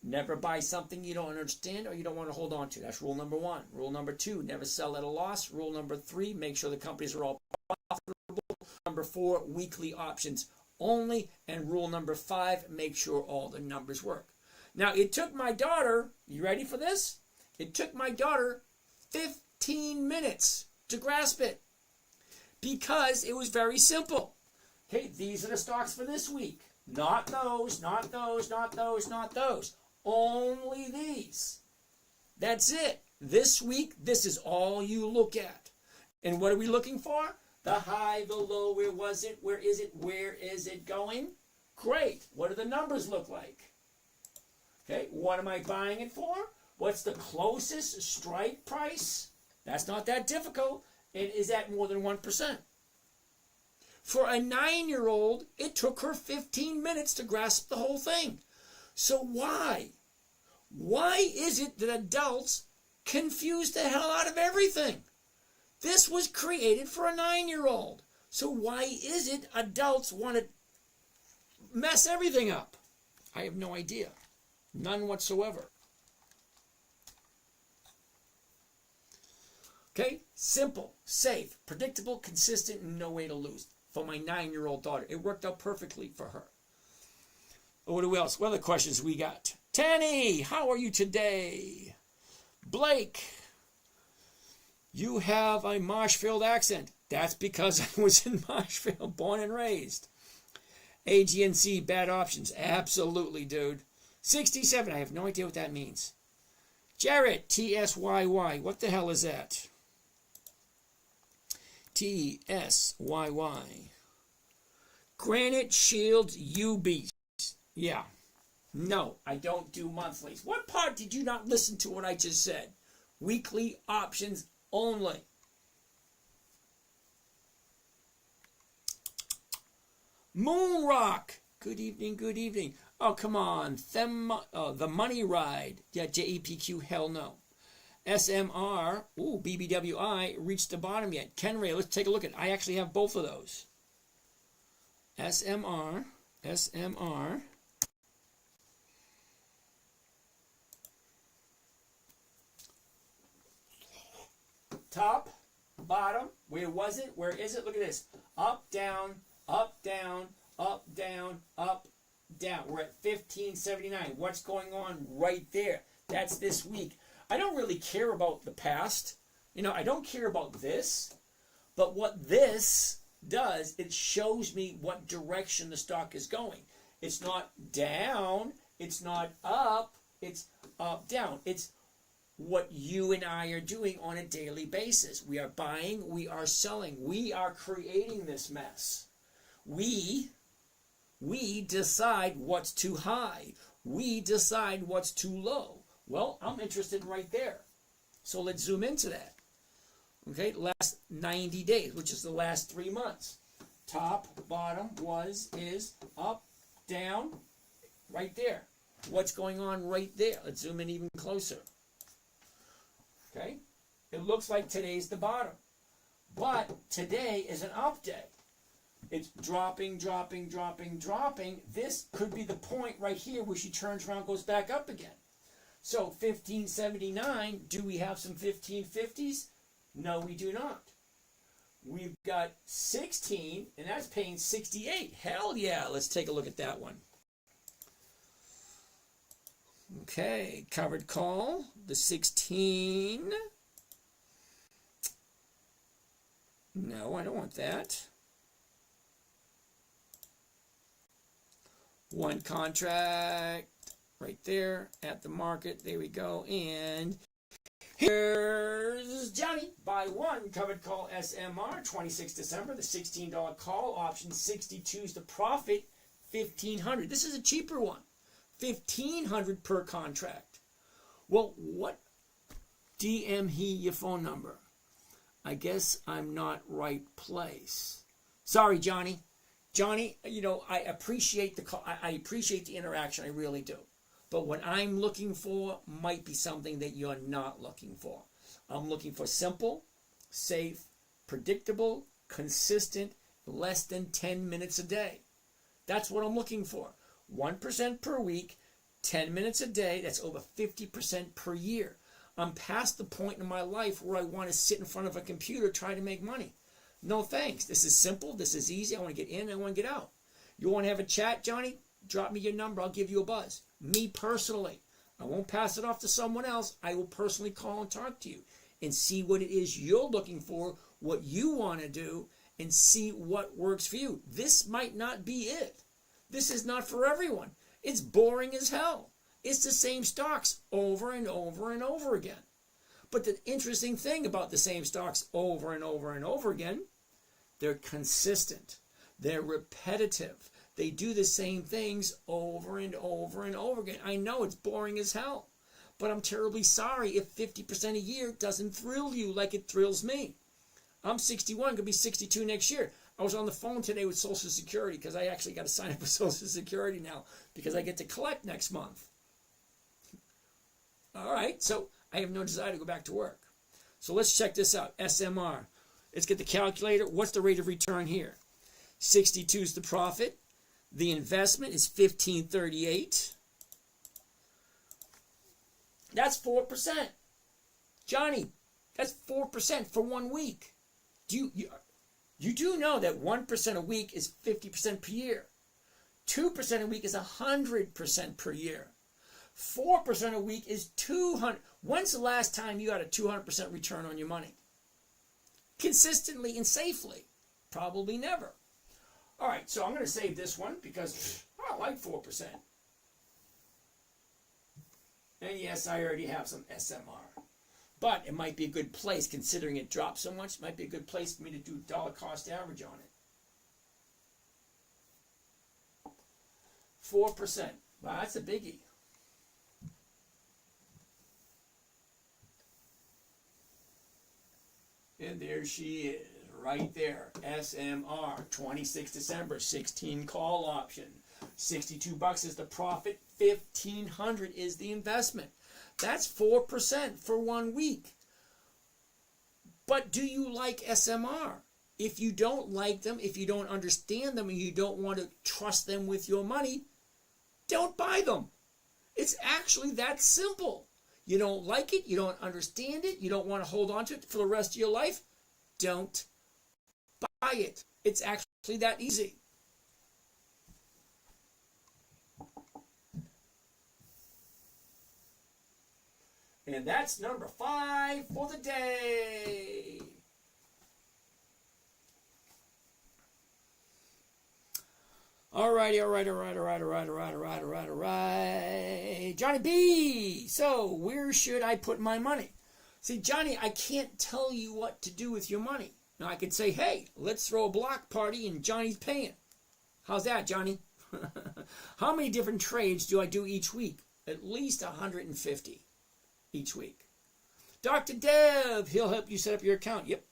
Never buy something you don't understand or you don't want to hold on to. That's rule number 1. Rule number 2, never sell at a loss. Rule number 3, make sure the companies are all profitable. Number 4, weekly options only. And rule number 5, make sure all the numbers work. Now, it took my daughter, you ready for this? It took my daughter 15 minutes to grasp it because it was very simple. Okay, these are the stocks for this week. Not those, not those, not those, not those. Only these. That's it. This week, this is all you look at. And what are we looking for? The high, the low, where was it? Where is it? Where is it going? Great. What do the numbers look like? Okay, what am I buying it for? What's the closest strike price? That's not that difficult. And is that more than 1%? For a 9-year-old, it took her 15 minutes to grasp the whole thing. So why? Why is it that adults confuse the hell out of everything? This was created for a 9-year-old. So why is it adults want to mess everything up? I have no idea. None whatsoever. Okay? Simple, safe, predictable, consistent, and no way to lose. For my 9-year-old daughter. It worked out perfectly for her. What else? What other questions we got? Tanny, how are you today? Blake, you have a Marshfield accent. That's because I was in Marshfield, born and raised. AGNC, bad options. Absolutely, dude. 67, I have no idea what that means. Jarrett, TSYY, what the hell is that? TSYY. Granite Shield U-Beast. Yeah. No, I don't do monthlies. What part did you not listen to what I just said? Weekly options only. Moonrock. Good evening, good evening. Oh, come on. The Money Ride. Yeah, JEPQ, hell no. SMR, BBWI, reached the bottom yet. Ken Ray, let's take a look at it. I actually have both of those. SMR. Top, bottom, where was it? Where is it? Look at this. Up, down, up, down, up, down, up, down. We're at 1579. What's going on right there? That's this week. I don't really care about the past. I don't care about this. But what this does, it shows me what direction the stock is going. It's not down. It's not up. It's up, down. It's what you and I are doing on a daily basis. We are buying. We are selling. We are creating this mess. We decide what's too high. We decide what's too low. Well, I'm interested right there. So let's zoom into that. Okay, last 90 days, which is the last 3 months. Top, bottom, is, up, down, right there. What's going on right there? Let's zoom in even closer. Okay, it looks like today's the bottom. But today is an up day. It's dropping, dropping, dropping, dropping. This could be the point right here where she turns around, goes back up again. So 1579, do we have some 1550s? No, we do not. We've got 16, and that's paying 68. Hell yeah, let's take a look at that one. Okay, covered call, the 16. No, I don't want that. One contract right there at the market. There we go. And here's Johnny. Buy one, covered call SMR, 26 December. The $16 call option, 62 is the profit, 1500. This is a cheaper one. 1500 per contract. Well, what? DM he your phone number. I guess I'm not right place. Sorry, Johnny. Johnny, I appreciate the call. I appreciate the interaction. I really do. But what I'm looking for might be something that you're not looking for. I'm looking for simple, safe, predictable, consistent, less than 10 minutes a day. That's what I'm looking for. 1% per week, 10 minutes a day. That's over 50% per year. I'm past the point in my life where I want to sit in front of a computer trying to make money. No thanks. This is simple. This is easy. I want to get in. I want to get out. You want to have a chat, Johnny? Drop me your number. I'll give you a buzz. Me personally. I won't pass it off to someone else. I will personally call and talk to you and see what it is you're looking for, what you want to do, and see what works for you. This might not be it. This is not for everyone. It's boring as hell. It's the same stocks over and over and over again. But the interesting thing about the same stocks over and over and over again, they're consistent. They're repetitive. They do the same things over and over and over again. I know it's boring as hell, but I'm terribly sorry if 50% a year doesn't thrill you like it thrills me. I'm 61, going to be 62 next year. I was on the phone today with Social Security because I actually got to sign up for Social Security now because I get to collect next month. All right, so I have no desire to go back to work. So let's check this out. SMR. Let's get the calculator. What's the rate of return here? 62 is the profit. The investment is 1538. That's 4%. Johnny, that's 4% for 1 week. You do know that 1% a week is 50% per year. 2% a week is 100% per year. 4% a week is 200. When's the last time you got a 200% return on your money? Consistently and safely? Probably never. All right, so I'm going to save this one because I like 4%. And yes, I already have some SMR. But it might be a good place, considering it dropped so much, it might be a good place for me to do dollar cost average on it. 4%. Wow, that's a biggie. And there she is, right there. SMR, 26 December, 16 call option. $62 is the profit, 1500 is the investment. That's 4% for 1 week. But do you like SMR? If you don't like them, if you don't understand them, and you don't want to trust them with your money, don't buy them. It's actually that simple. You don't like it, you don't understand it, you don't want to hold on to it for the rest of your life, don't buy it. It's actually that easy. And that's number 5 for the day. All right. Johnny B. So, where should I put my money? See, Johnny, I can't tell you what to do with your money. Now, I could say, hey, let's throw a block party and Johnny's paying. How's that, Johnny? How many different trades do I do each week? At least 150. each week. Dr. Dev, he'll help you set up your account. Yep.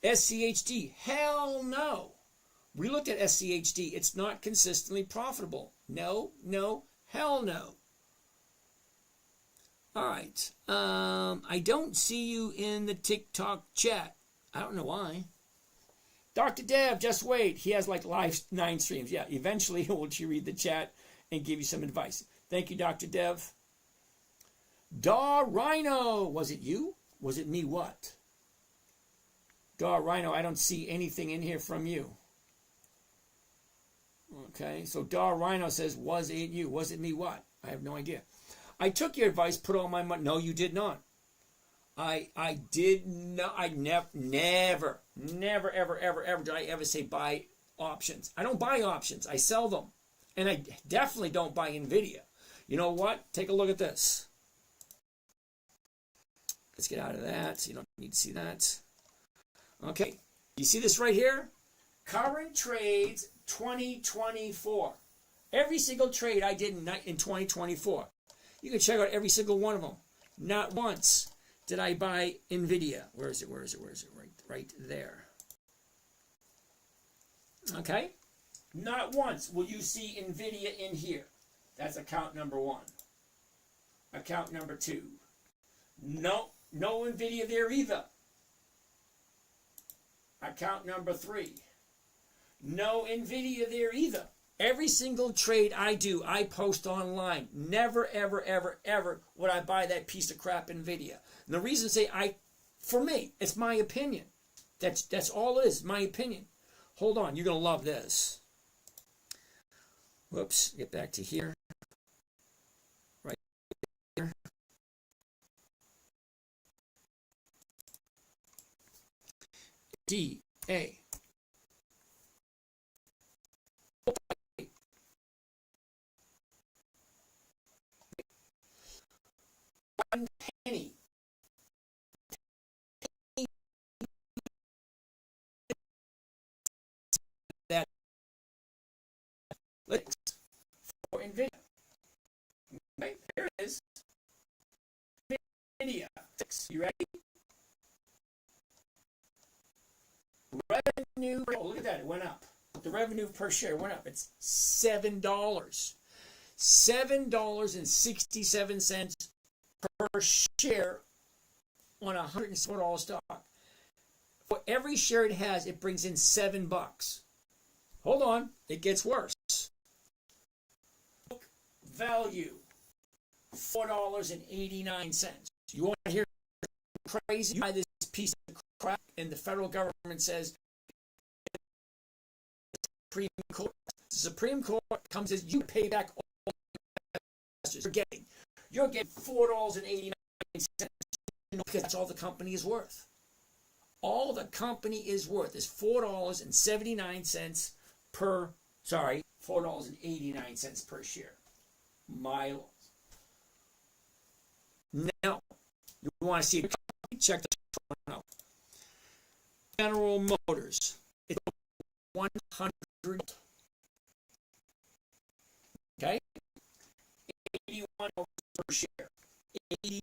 SCHD, hell no. We looked at SCHD. It's not consistently profitable. No, no, hell no. All right. I don't see you in the TikTok chat. I don't know why. Dr. Dev, just wait. He has like live 9 streams. Yeah, eventually he'll read the chat and give you some advice. Thank you, Dr. Dev. Da Rhino, was it you? Was it me what? Da Rhino, I don't see anything in here from you. Okay, so Da Rhino says, was it you? Was it me what? I have no idea. I took your advice, put all my money. No, you did not. I did not. I never, ever did I ever say buy options. I don't buy options. I sell them. And I definitely don't buy NVIDIA. You know what? Take a look at this. Let's get out of that. You don't need to see that. Okay. You see this right here? Current trades 2024. Every single trade I did in 2024. You can check out every single one of them. Not once did I buy NVIDIA. Where is it? Right there. Okay? Not once will you see NVIDIA in here. That's account number 1. Account number 2. No NVIDIA there either. Account number 3. No NVIDIA there either. Every single trade I do, I post online. Never, ever would I buy that piece of crap NVIDIA. And the reason for me, it's my opinion. That's all it is, my opinion. Hold on, you're going to love this. Whoops, get back to here. Right here. D-A. 1 penny. That for NVIDIA. Okay, there it is. NVIDIA. You ready? Revenue. Oh, look at that. It went up. The revenue per share went up. It's $7. $7.67 per share on a $104 stock. For every share it has, it brings in $7. Hold on, it gets worse. Book value, $4.89. You want to hear crazy? You buy this piece of crap, and the federal government says Supreme Court. The Supreme Court comes as you pay back all investors. You're getting $4.89 because that's all the company is worth. All the company is worth is $4.79 $4.89 per share. Miles. Now, you want to see the company? Check this one out. General Motors. It's 100. Okay? 81 per share. $81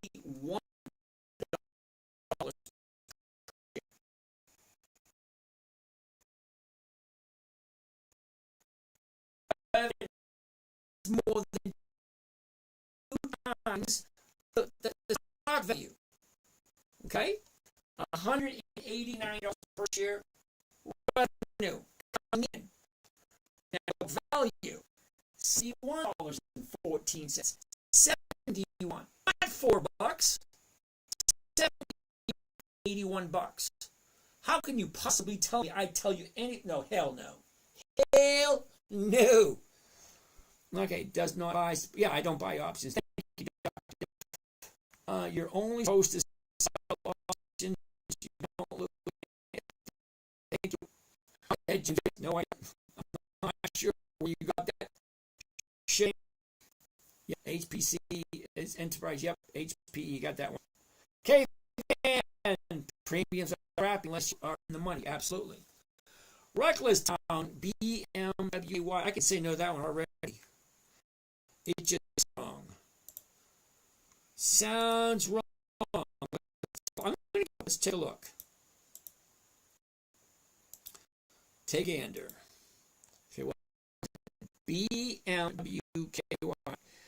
per share. It's more than 2 times the stock value. Okay? $189 per share. Revenue coming in. Now value, $61.14. 71. Not $4. $81. How can you possibly tell me I tell you any? No, hell no. Hell no. Okay, does not buy. Yeah, I don't buy options. Thank you, Dr. You're only supposed to sell options. You don't lose. Thank you. No, I'm not sure where you got that shape. Yeah, HPC is Enterprise. Yep, HP, you got that one. Okay, and premiums are crap unless you are in the money. Absolutely. Reckless Town, BMWY. I can say no to that one already. It's just wrong. Sounds wrong. Let's take a look. Take a gander. Okay, what? BMWKY.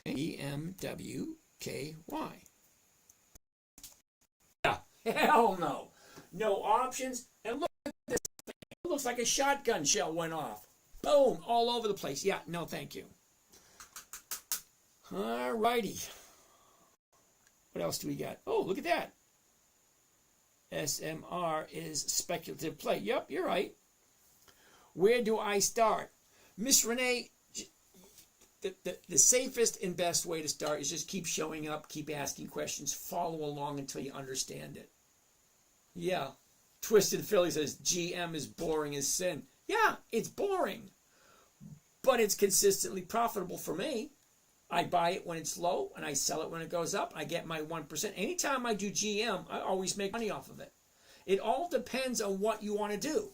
BMWKY. Yeah, hell no. No options. And look at this thing. It looks like a shotgun shell went off. Boom, all over the place. Yeah, no thank you. All righty. What else do we got? Oh, look at that. SMR is speculative play. Yep, you're right. Where do I start? Miss Renee, the safest and best way to start is just keep showing up, keep asking questions, follow along until you understand it. Yeah. Twisted Philly says, GM is boring as sin. Yeah, it's boring. But it's consistently profitable for me. I buy it when it's low, and I sell it when it goes up. I get my 1%. Anytime I do GM, I always make money off of it. It all depends on what you want to do.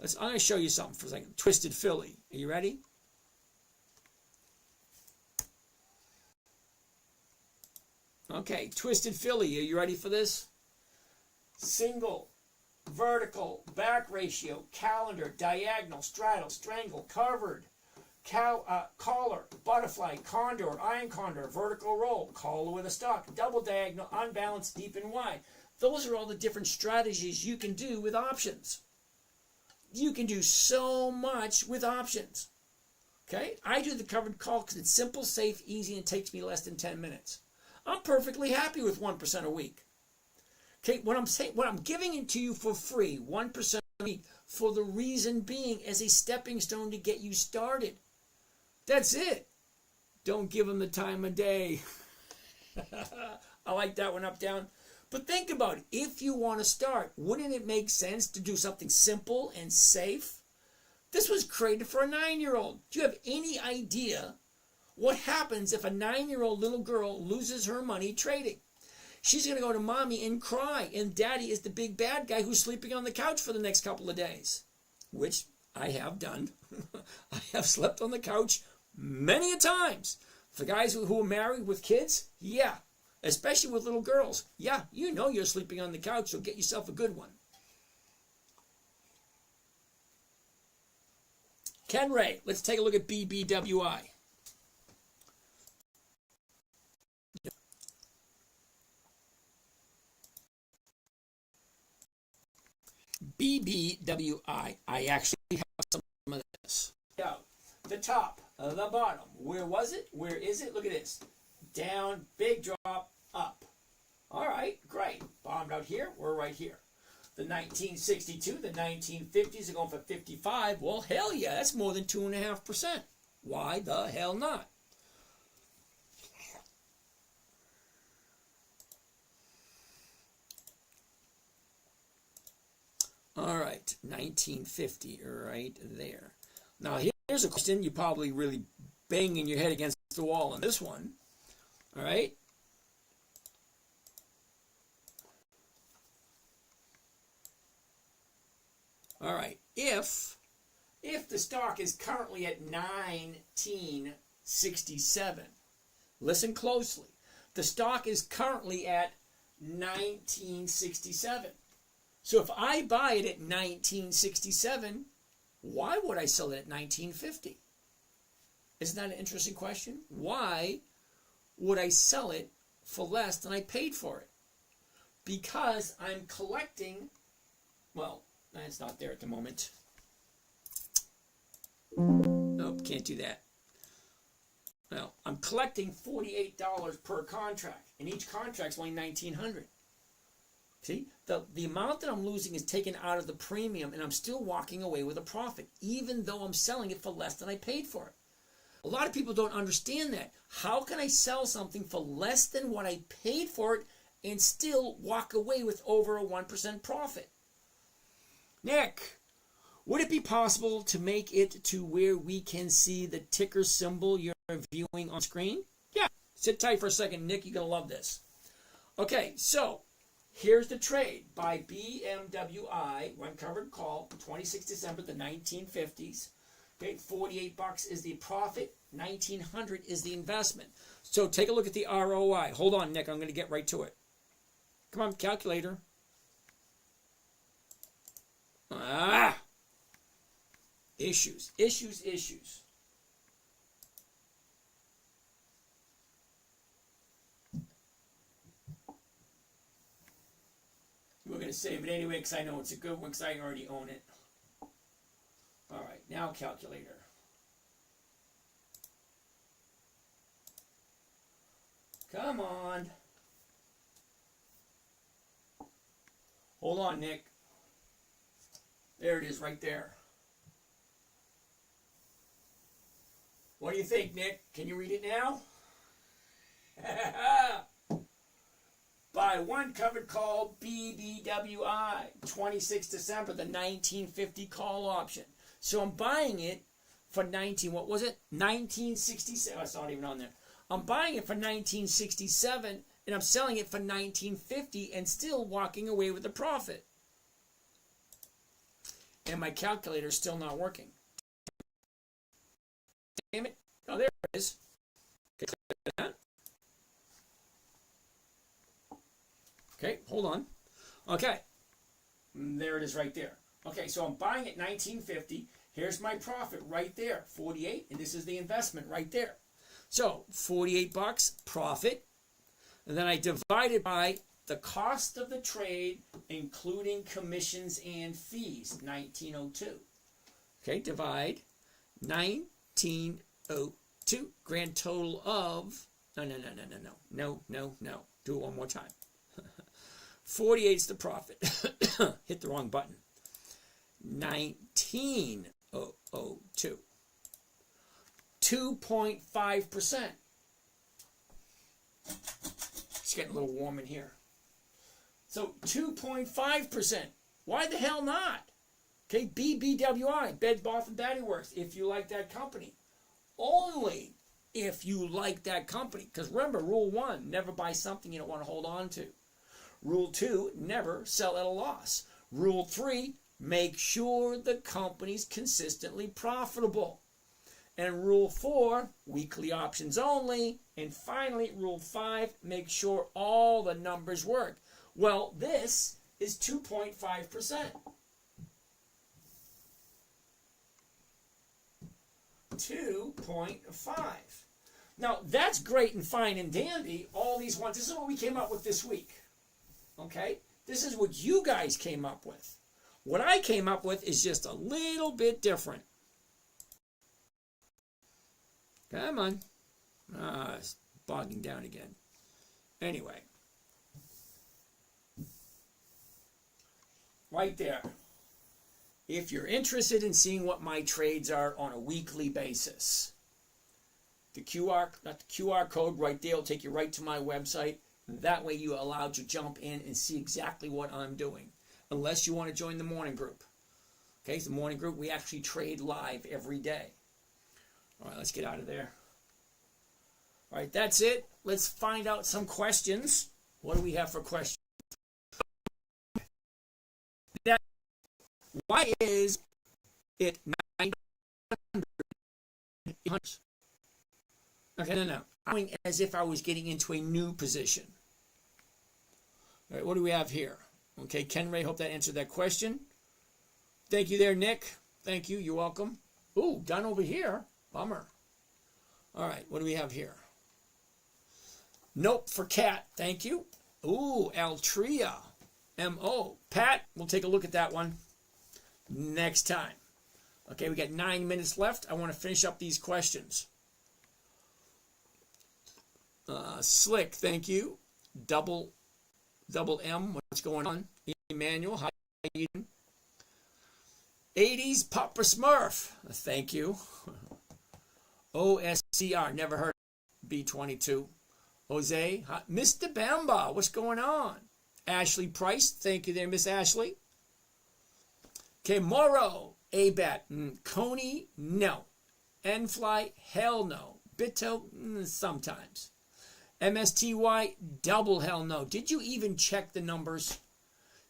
I'm going to show you something for a second. Twisted Philly. Are you ready? Okay, Twisted Philly. Are you ready for this? Single, vertical, back ratio, calendar, diagonal, straddle, strangle, covered. Collar, butterfly, condor, iron condor, vertical roll, collar with a stock, double diagonal, unbalanced, deep and wide. Those are all the different strategies you can do with options. You can do so much with options. Okay? I do the covered call because it's simple, safe, easy, and takes me less than 10 minutes. I'm perfectly happy with 1% a week. Okay, what I'm giving it to you for free, 1% a week, for the reason being as a stepping stone to get you started. That's it. Don't give them the time of day. I like that one, up, down. But think about it. If you want to start, wouldn't it make sense to do something simple and safe? This was created for a 9-year-old. Do you have any idea what happens if a 9-year-old little girl loses her money trading? She's going to go to mommy and cry, and daddy is the big bad guy who's sleeping on the couch for the next couple of days, which I have done. I have slept on the couch many a times. For guys who are married with kids, yeah, especially with little girls, yeah, you know you're sleeping on the couch, so get yourself a good one. Ken Ray, let's take a look at BBWI. BBWI. I actually have some of this. Yeah, the top, the bottom. Where was it? Where is it? Look at this. Down, big drop, up. All right, great. Bombed out here. We're right here. The 1962, the 1950s are going for 55. Well, hell yeah, that's more than 2.5%. Why the hell not? All right, 1950, right there. Now, here's a question you're probably really banging your head against the wall on this one. All right. All right, if the stock is currently at 1967, listen closely. The stock is currently at 1967. So if I buy it at 1967, why would I sell it at 1950? Isn't that an interesting question? Why would I sell it for less than I paid for it? Because I'm collecting, well, it's not there at the moment. Nope, can't do that. Well, I'm collecting $48 per contract, and each contract's only $1,900. See, the amount that I'm losing is taken out of the premium, and I'm still walking away with a profit, even though I'm selling it for less than I paid for it. A lot of people don't understand that. How can I sell something for less than what I paid for it and still walk away with over a 1% profit? Nick, would it be possible to make it to where we can see the ticker symbol you're viewing on screen? Yeah, sit tight for a second, Nick. You're going to love this. Okay, so here's the trade by BMWI, one covered call, 26 December, the 1950s. Okay, $48 is the profit, $1,900 is the investment. So take a look at the ROI. Hold on, Nick, I'm going to get right to it. Come on, calculator. Issues. We're going to save it anyway because I know it's a good one because I already own it. All right, now calculator. Come on. Hold on, Nick. There it is right there. What do you think, Nick? Can you read it now? Buy one covered call BBWI, 26 December, the 1950 call option. So I'm buying it for what was it? 1967. It's not even on there. I'm buying it for 1967 and I'm selling it for 1950 and still walking away with a profit. And my calculator's still not working. Damn it. Oh, there it is. Okay, hold on. Okay, there it is right there. Okay, so I'm buying it 1950. Here's my profit right there, 48, and this is the investment right there. So $48 profit, and then I divide it by the cost of the trade, including commissions and fees, 1902. Okay, divide 1902. Grand total of no. Do it one more time. 48 is the profit. Hit the wrong button. 1902. 2.5%. It's getting a little warm in here. So 2.5%. Why the hell not? Okay, BBWI, Bed Bath and Body Works, if you like that company. Only if you like that company. Because remember, rule 1, never buy something you don't want to hold on to. Rule 2, never sell at a loss. Rule 3, make sure the company's consistently profitable. And Rule 4, weekly options only. And finally, Rule 5, make sure all the numbers work. Well, this is 2.5%. 2.5. Now, that's great and fine and dandy, all these ones. This is what we came up with this week. Okay? This is what you guys came up with. What I came up with is just a little bit different. Come on. It's bogging down again. Anyway. Right there. If you're interested in seeing what my trades are on a weekly basis, the QR code right there will take you right to my website. That way you're allowed to jump in and see exactly what I'm doing. Unless you want to join the morning group. Okay, so the morning group, we actually trade live every day. All right, let's get out of there. All right, that's it. Let's find out some questions. What do we have for questions? Why is it 900? Okay, no. I'm doing as if I was getting into a new position. All right, what do we have here? Okay, Ken Ray, hope that answered that question. Thank you there, Nick. Thank you. You're welcome. Ooh, done over here. Bummer. All right, what do we have here? Nope for Cat. Thank you. Ooh, Altria. M-O. Pat, we'll take a look at that one next time. Okay, we got 9 minutes left. I want to finish up these questions. Slick, thank you. Double M, what's going on? Emmanuel, how you doing? 80s Papa Smurf, thank you. OSCR, never heard of B22. Jose, hi. Mr. Bamba, what's going on? Ashley Price, thank you there, Miss Ashley. Okay, Morrow, ABAT, Coney, no. N-Fly, hell no. Bito, sometimes. MSTY, double hell no. Did you even check the numbers?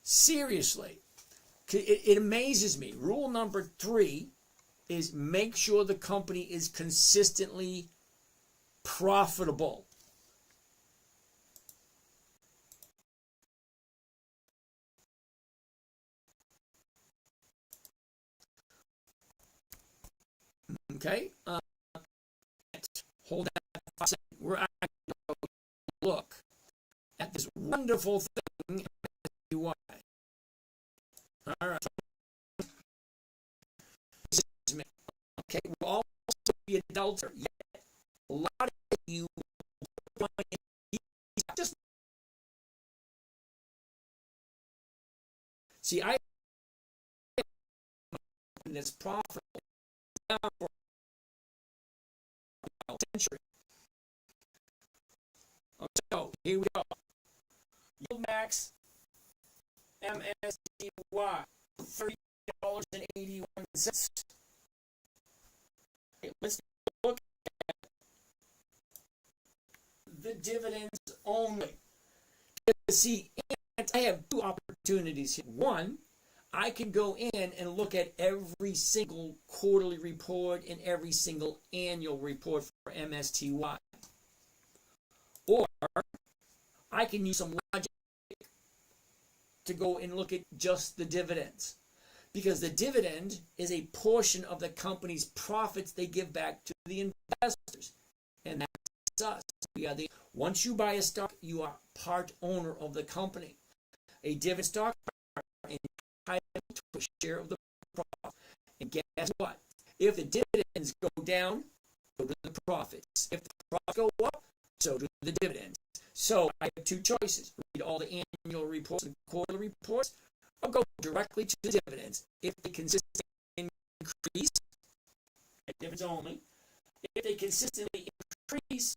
Seriously. It amazes me. Rule number 3, is make sure the company is consistently profitable. Okay? Hold that for a second. We're actually going to look at this wonderful thing. All right. Okay, we'll also be adulterer. Yet a lot of you just see. I that's profitable for a century. So here we go. Yield max MSCY $30.81. Let's look at the dividends only. See, I have two opportunities here. One, I can go in and look at every single quarterly report and every single annual report for MSTY. Or I can use some logic to go and look at just the dividends. Because the dividend is a portion of the company's profits they give back to the investors. And that's us. Once you buy a stock, you are part owner of the company. A dividend stock is entitled to a share of the profit. And guess what? If the dividends go down, so do the profits. If the profits go up, so do the dividends. So I have two choices. Read all the annual reports and quarterly reports, or go directly to the dividends. If they consistently increase, dividends only. If they consistently increase,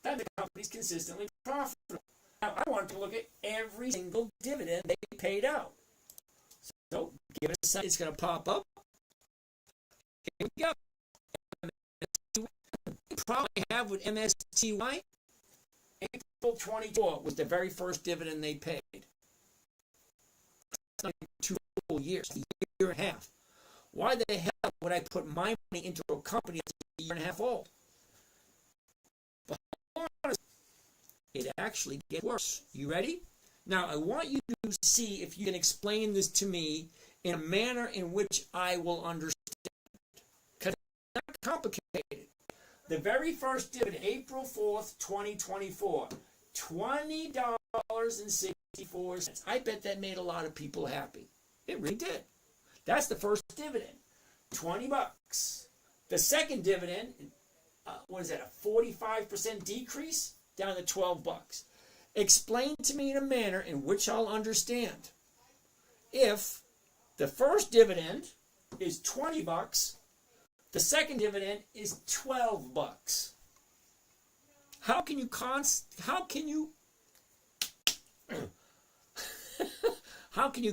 then the company's consistently profitable. Now, I want to look at every single dividend they paid out. So, give it a second. It's going to pop up. Here we go. You probably have with MSTY. April 24 was the very first dividend they paid. That's not even 2 full years, a year and a half. Why the hell would I put my money into a company that's a year and a half old? But it actually gets worse. You ready? Now, I want you to see if you can explain this to me in a manner in which I will understand. Because it's not complicated. The very first dividend, April 4th, 2024, $20.64. I bet that made a lot of people happy. It really did. That's the first dividend, $20. The second dividend, what is that, a 45% decrease? Down to $12. Explain to me in a manner in which I'll understand. If the first dividend is $20, the second dividend is $12. How can you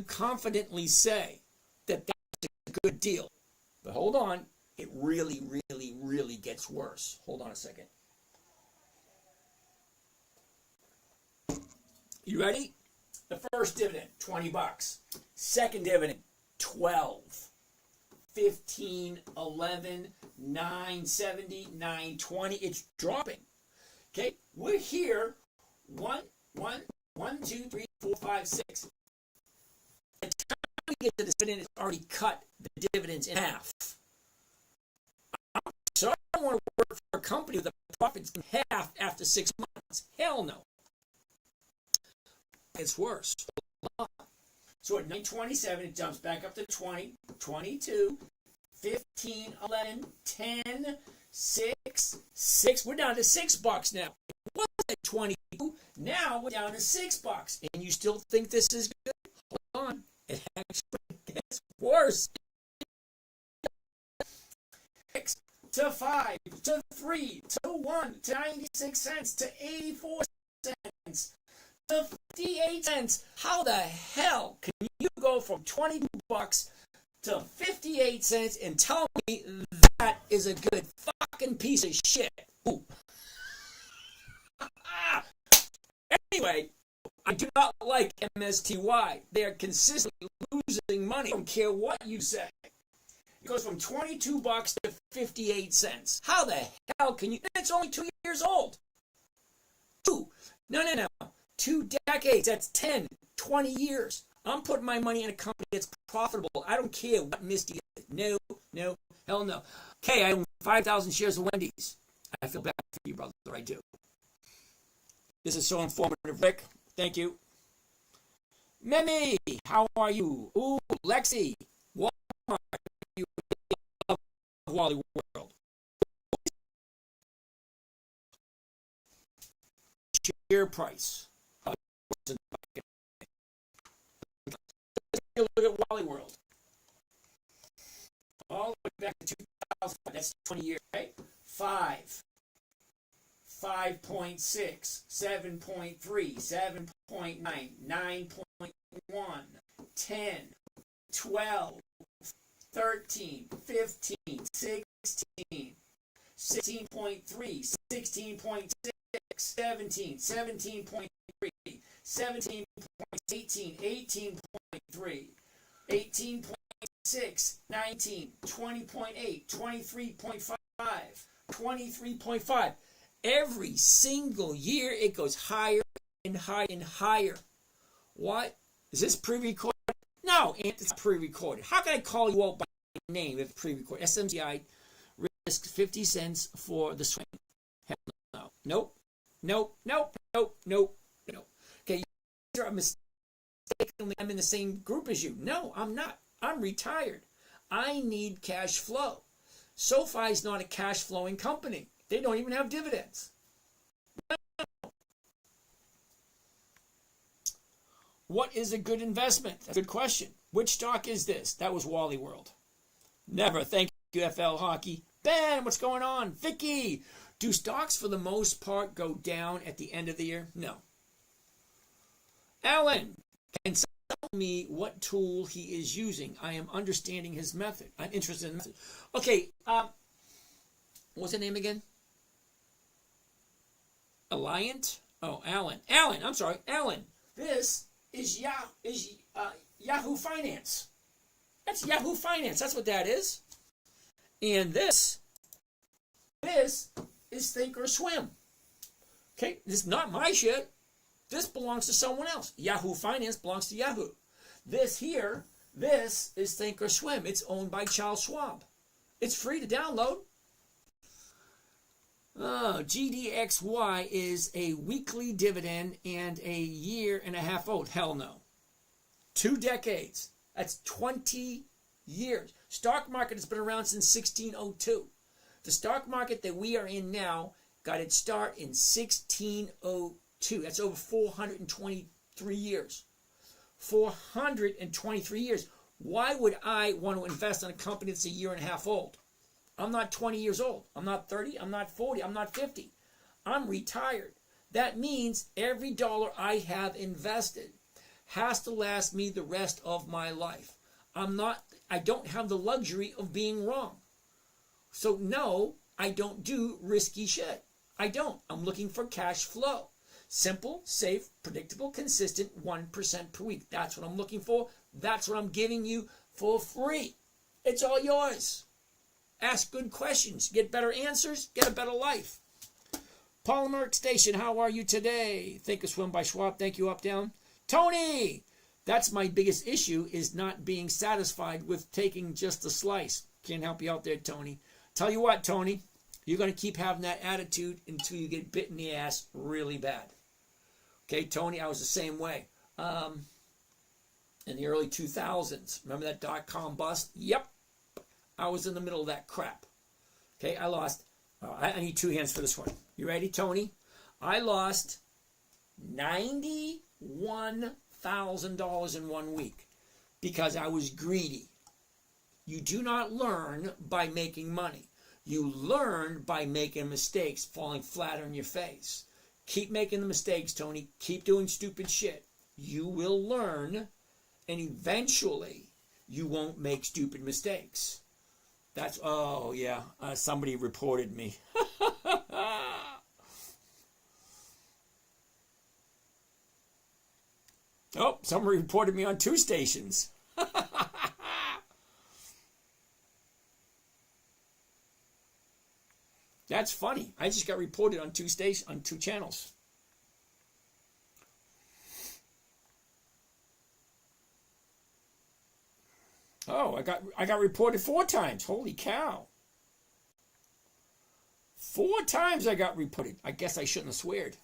confidently say that that's a good deal? But hold on, it really, really, really gets worse. Hold on a second. You ready? The first dividend, $20. Second dividend, 12. 15, 11, 970, 920. It's dropping. Okay, we're here. 1, 2, 3, 4, 5, 6. By the time we get to the dividend, it's already cut the dividends in half. So I don't want to work for a company with the profits in half after 6 months. Hell no. It's worse. So at 927, it jumps back up to 20, 22, 15, 11, 10, 6, 6. We're down to $6 now. It was at 22. Now we're down to $6. And you still think this is good? Hold on. It actually gets worse. 6 to 5 to 3 to 1 to 96 cents to 84 cents. to 58 cents. How the hell can you go from $22 to 58 cents and tell me that is a good fucking piece of shit? Ooh. Anyway, I do not like MSTY. They are consistently losing money. I don't care what you say. It goes from 22 bucks to 58 cents. How the hell can you? It's only 2 years old. No. 2 decades. That's 10, 20 years. I'm putting my money in a company that's profitable. I don't care what Misty is. No, hell no. Okay, I own 5,000 shares of Wendy's. I feel bad for you, brother. I do. This is so informative, Rick. Thank you. Mimi, how are you? Ooh, Lexi, Walmart, you love Wally World. Share price. Look at Wally World. All the way back to 2000. That's 20 years, right? 5. 5.6, 7.3, 7.9, 9.1, 10, 12, 13, 15, 16, 16.3, 16.6, 17, 17.3, 17, 18, 18.3, 18.6, 19, 20.8, 23.5, 23.5. Every single year it goes higher and higher and higher. What? Is this pre-recorded? No, it's pre-recorded. How can I call you out by name if it's pre-recorded? SMCI risks 50 cents for the swing. Hell no. Nope. Okay, you're mistakenly I'm in the same group as you. No, I'm not. I'm retired. I need cash flow. SoFi is not a cash flowing company. They don't even have dividends. What is a good investment? That's a good question. Which stock is this? That was Wally World. Never. Thank you, FL Hockey. Ben, what's going on? Vicky, do stocks for the most part go down at the end of the year? No. Alan, can someone tell me what tool he is using? I am understanding his method. I'm interested in the method. Okay, what's the name again? Alliant? Oh, Alan. I'm sorry, Alan. This is Yahoo Finance. That's Yahoo Finance. That's what that is. And this is Think or Swim. Okay, this is not my shit. This belongs to someone else. Yahoo Finance belongs to Yahoo. This is Think or Swim. It's owned by Charles Schwab. It's free to download. GDXY is a weekly dividend and a year and a half old. Hell no. 2 decades. That's 20 years. Stock market has been around since 1602. The stock market that we are in now got its start in 1602. That's over 423 years. 423 years. Why would I want to invest in a company that's a year and a half old? I'm not 20 years old. I'm not 30. I'm not 40. I'm not 50. I'm retired. That means every dollar I have invested has to last me the rest of my life. I don't have the luxury of being wrong. So no, I don't do risky shit. I don't. I'm looking for cash flow. Simple, safe, predictable, consistent, 1% per week. That's what I'm looking for. That's what I'm giving you for free. It's all yours. Ask good questions. Get better answers. Get a better life. Polymeric Station, how are you today? Think or Swim by Schwab. Thank you, up, down. Tony, that's my biggest issue, is not being satisfied with taking just a slice. Can't help you out there, Tony. Tell you what, Tony, you're going to keep having that attitude until you get bit in the ass really bad. Okay, Tony, I was the same way. In the early 2000s, remember that dot-com bust? Yep. I was in the middle of that crap. Okay, I lost. I need 2 hands for this one. You ready, Tony? I lost $91,000 in 1 week because I was greedy. You do not learn by making money. You learn by making mistakes, falling flat on your face. Keep making the mistakes, Tony. Keep doing stupid shit. You will learn, and eventually you won't make stupid mistakes. That's, oh yeah, somebody reported me. Oh, somebody reported me on 2 stations. That's funny. I just got reported on two channels. Oh, I got reported 4 times. Holy cow. 4 times I got reported. I guess I shouldn't have sweared.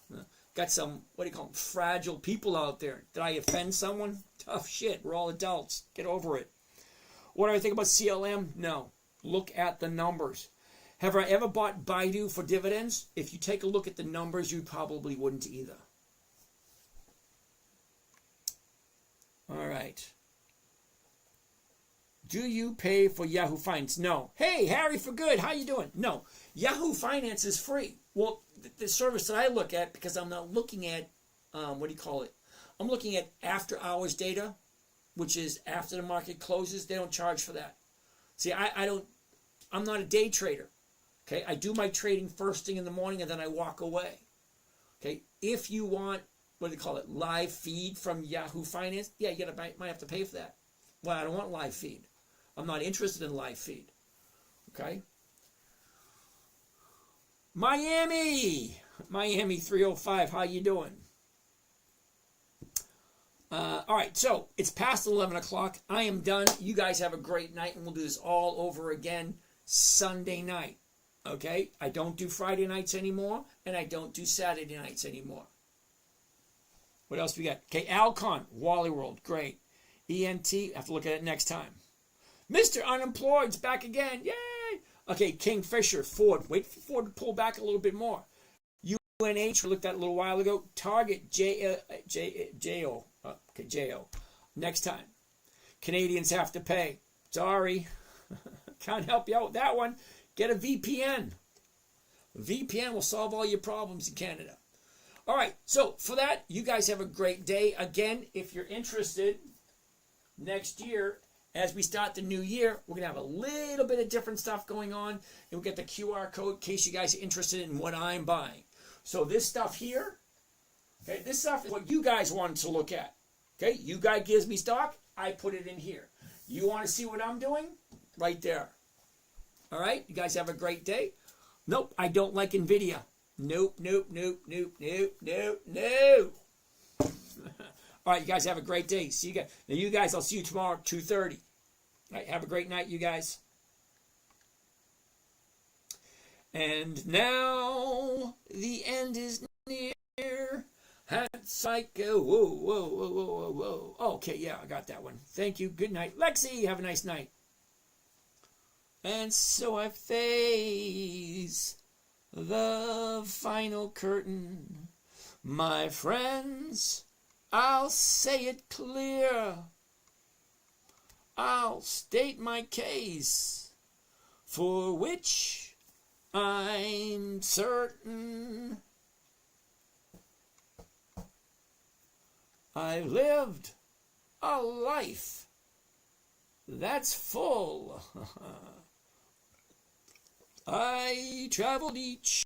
Got some, what do you call them, fragile people out there. Did I offend someone? Tough shit. We're all adults. Get over it. What do I think about CLM? No. Look at the numbers. Have I ever bought Baidu for dividends? If you take a look at the numbers, you probably wouldn't either. All right. Do you pay for Yahoo Finance? No. Hey, Harry for good. How you doing? No. Yahoo Finance is free. Well, the service that I look at, because I'm not looking at, what do you call it? I'm looking at after hours data, which is after the market closes. They don't charge for that. See, I'm not a day trader. Okay, I do my trading first thing in the morning and then I walk away. Okay, if you want, what do they call it, live feed from Yahoo Finance, yeah, you might have to pay for that. Well, I don't want live feed. I'm not interested in live feed. Okay. Miami 305, how you doing? All right, so it's past 11 o'clock. I am done. You guys have a great night, and we'll do this all over again Sunday night. Okay? I don't do Friday nights anymore, and I don't do Saturday nights anymore. What else we got? Okay, Alcon, Wally World, great. ENT, I have to look at it next time. Mr. Unemployed's back again, yay! Okay, Kingfisher, Ford, wait for Ford to pull back a little bit more. UNH, we looked at a little while ago. Target, JO. Okay, JO. Next time. Canadians have to pay. Sorry. Can't help you out with that one. Get a VPN. VPN will solve all your problems in Canada. All right, so for that, you guys have a great day. Again, if you're interested, next year, as we start the new year, we're going to have a little bit of different stuff going on. And we'll get the QR code in case you guys are interested in what I'm buying. So this stuff here, okay, this stuff is what you guys wanted to look at. Okay, you guys gives me stock, I put it in here. You want to see what I'm doing? Right there. All right, you guys have a great day. Nope, I don't like NVIDIA. Nope, nope, nope, nope, nope, nope, no. All right, you guys have a great day. See you guys. Now, you guys, I'll see you tomorrow at 2:30. All right, have a great night, you guys. And now the end is near. That's like, whoa, whoa, whoa, whoa, whoa, whoa. Okay, yeah, I got that one. Thank you. Good night. Lexi, have a nice night. And so I face the final curtain. My friends, I'll say it clear. I'll state my case, for which I'm certain. I've lived a life that's full. I traveled each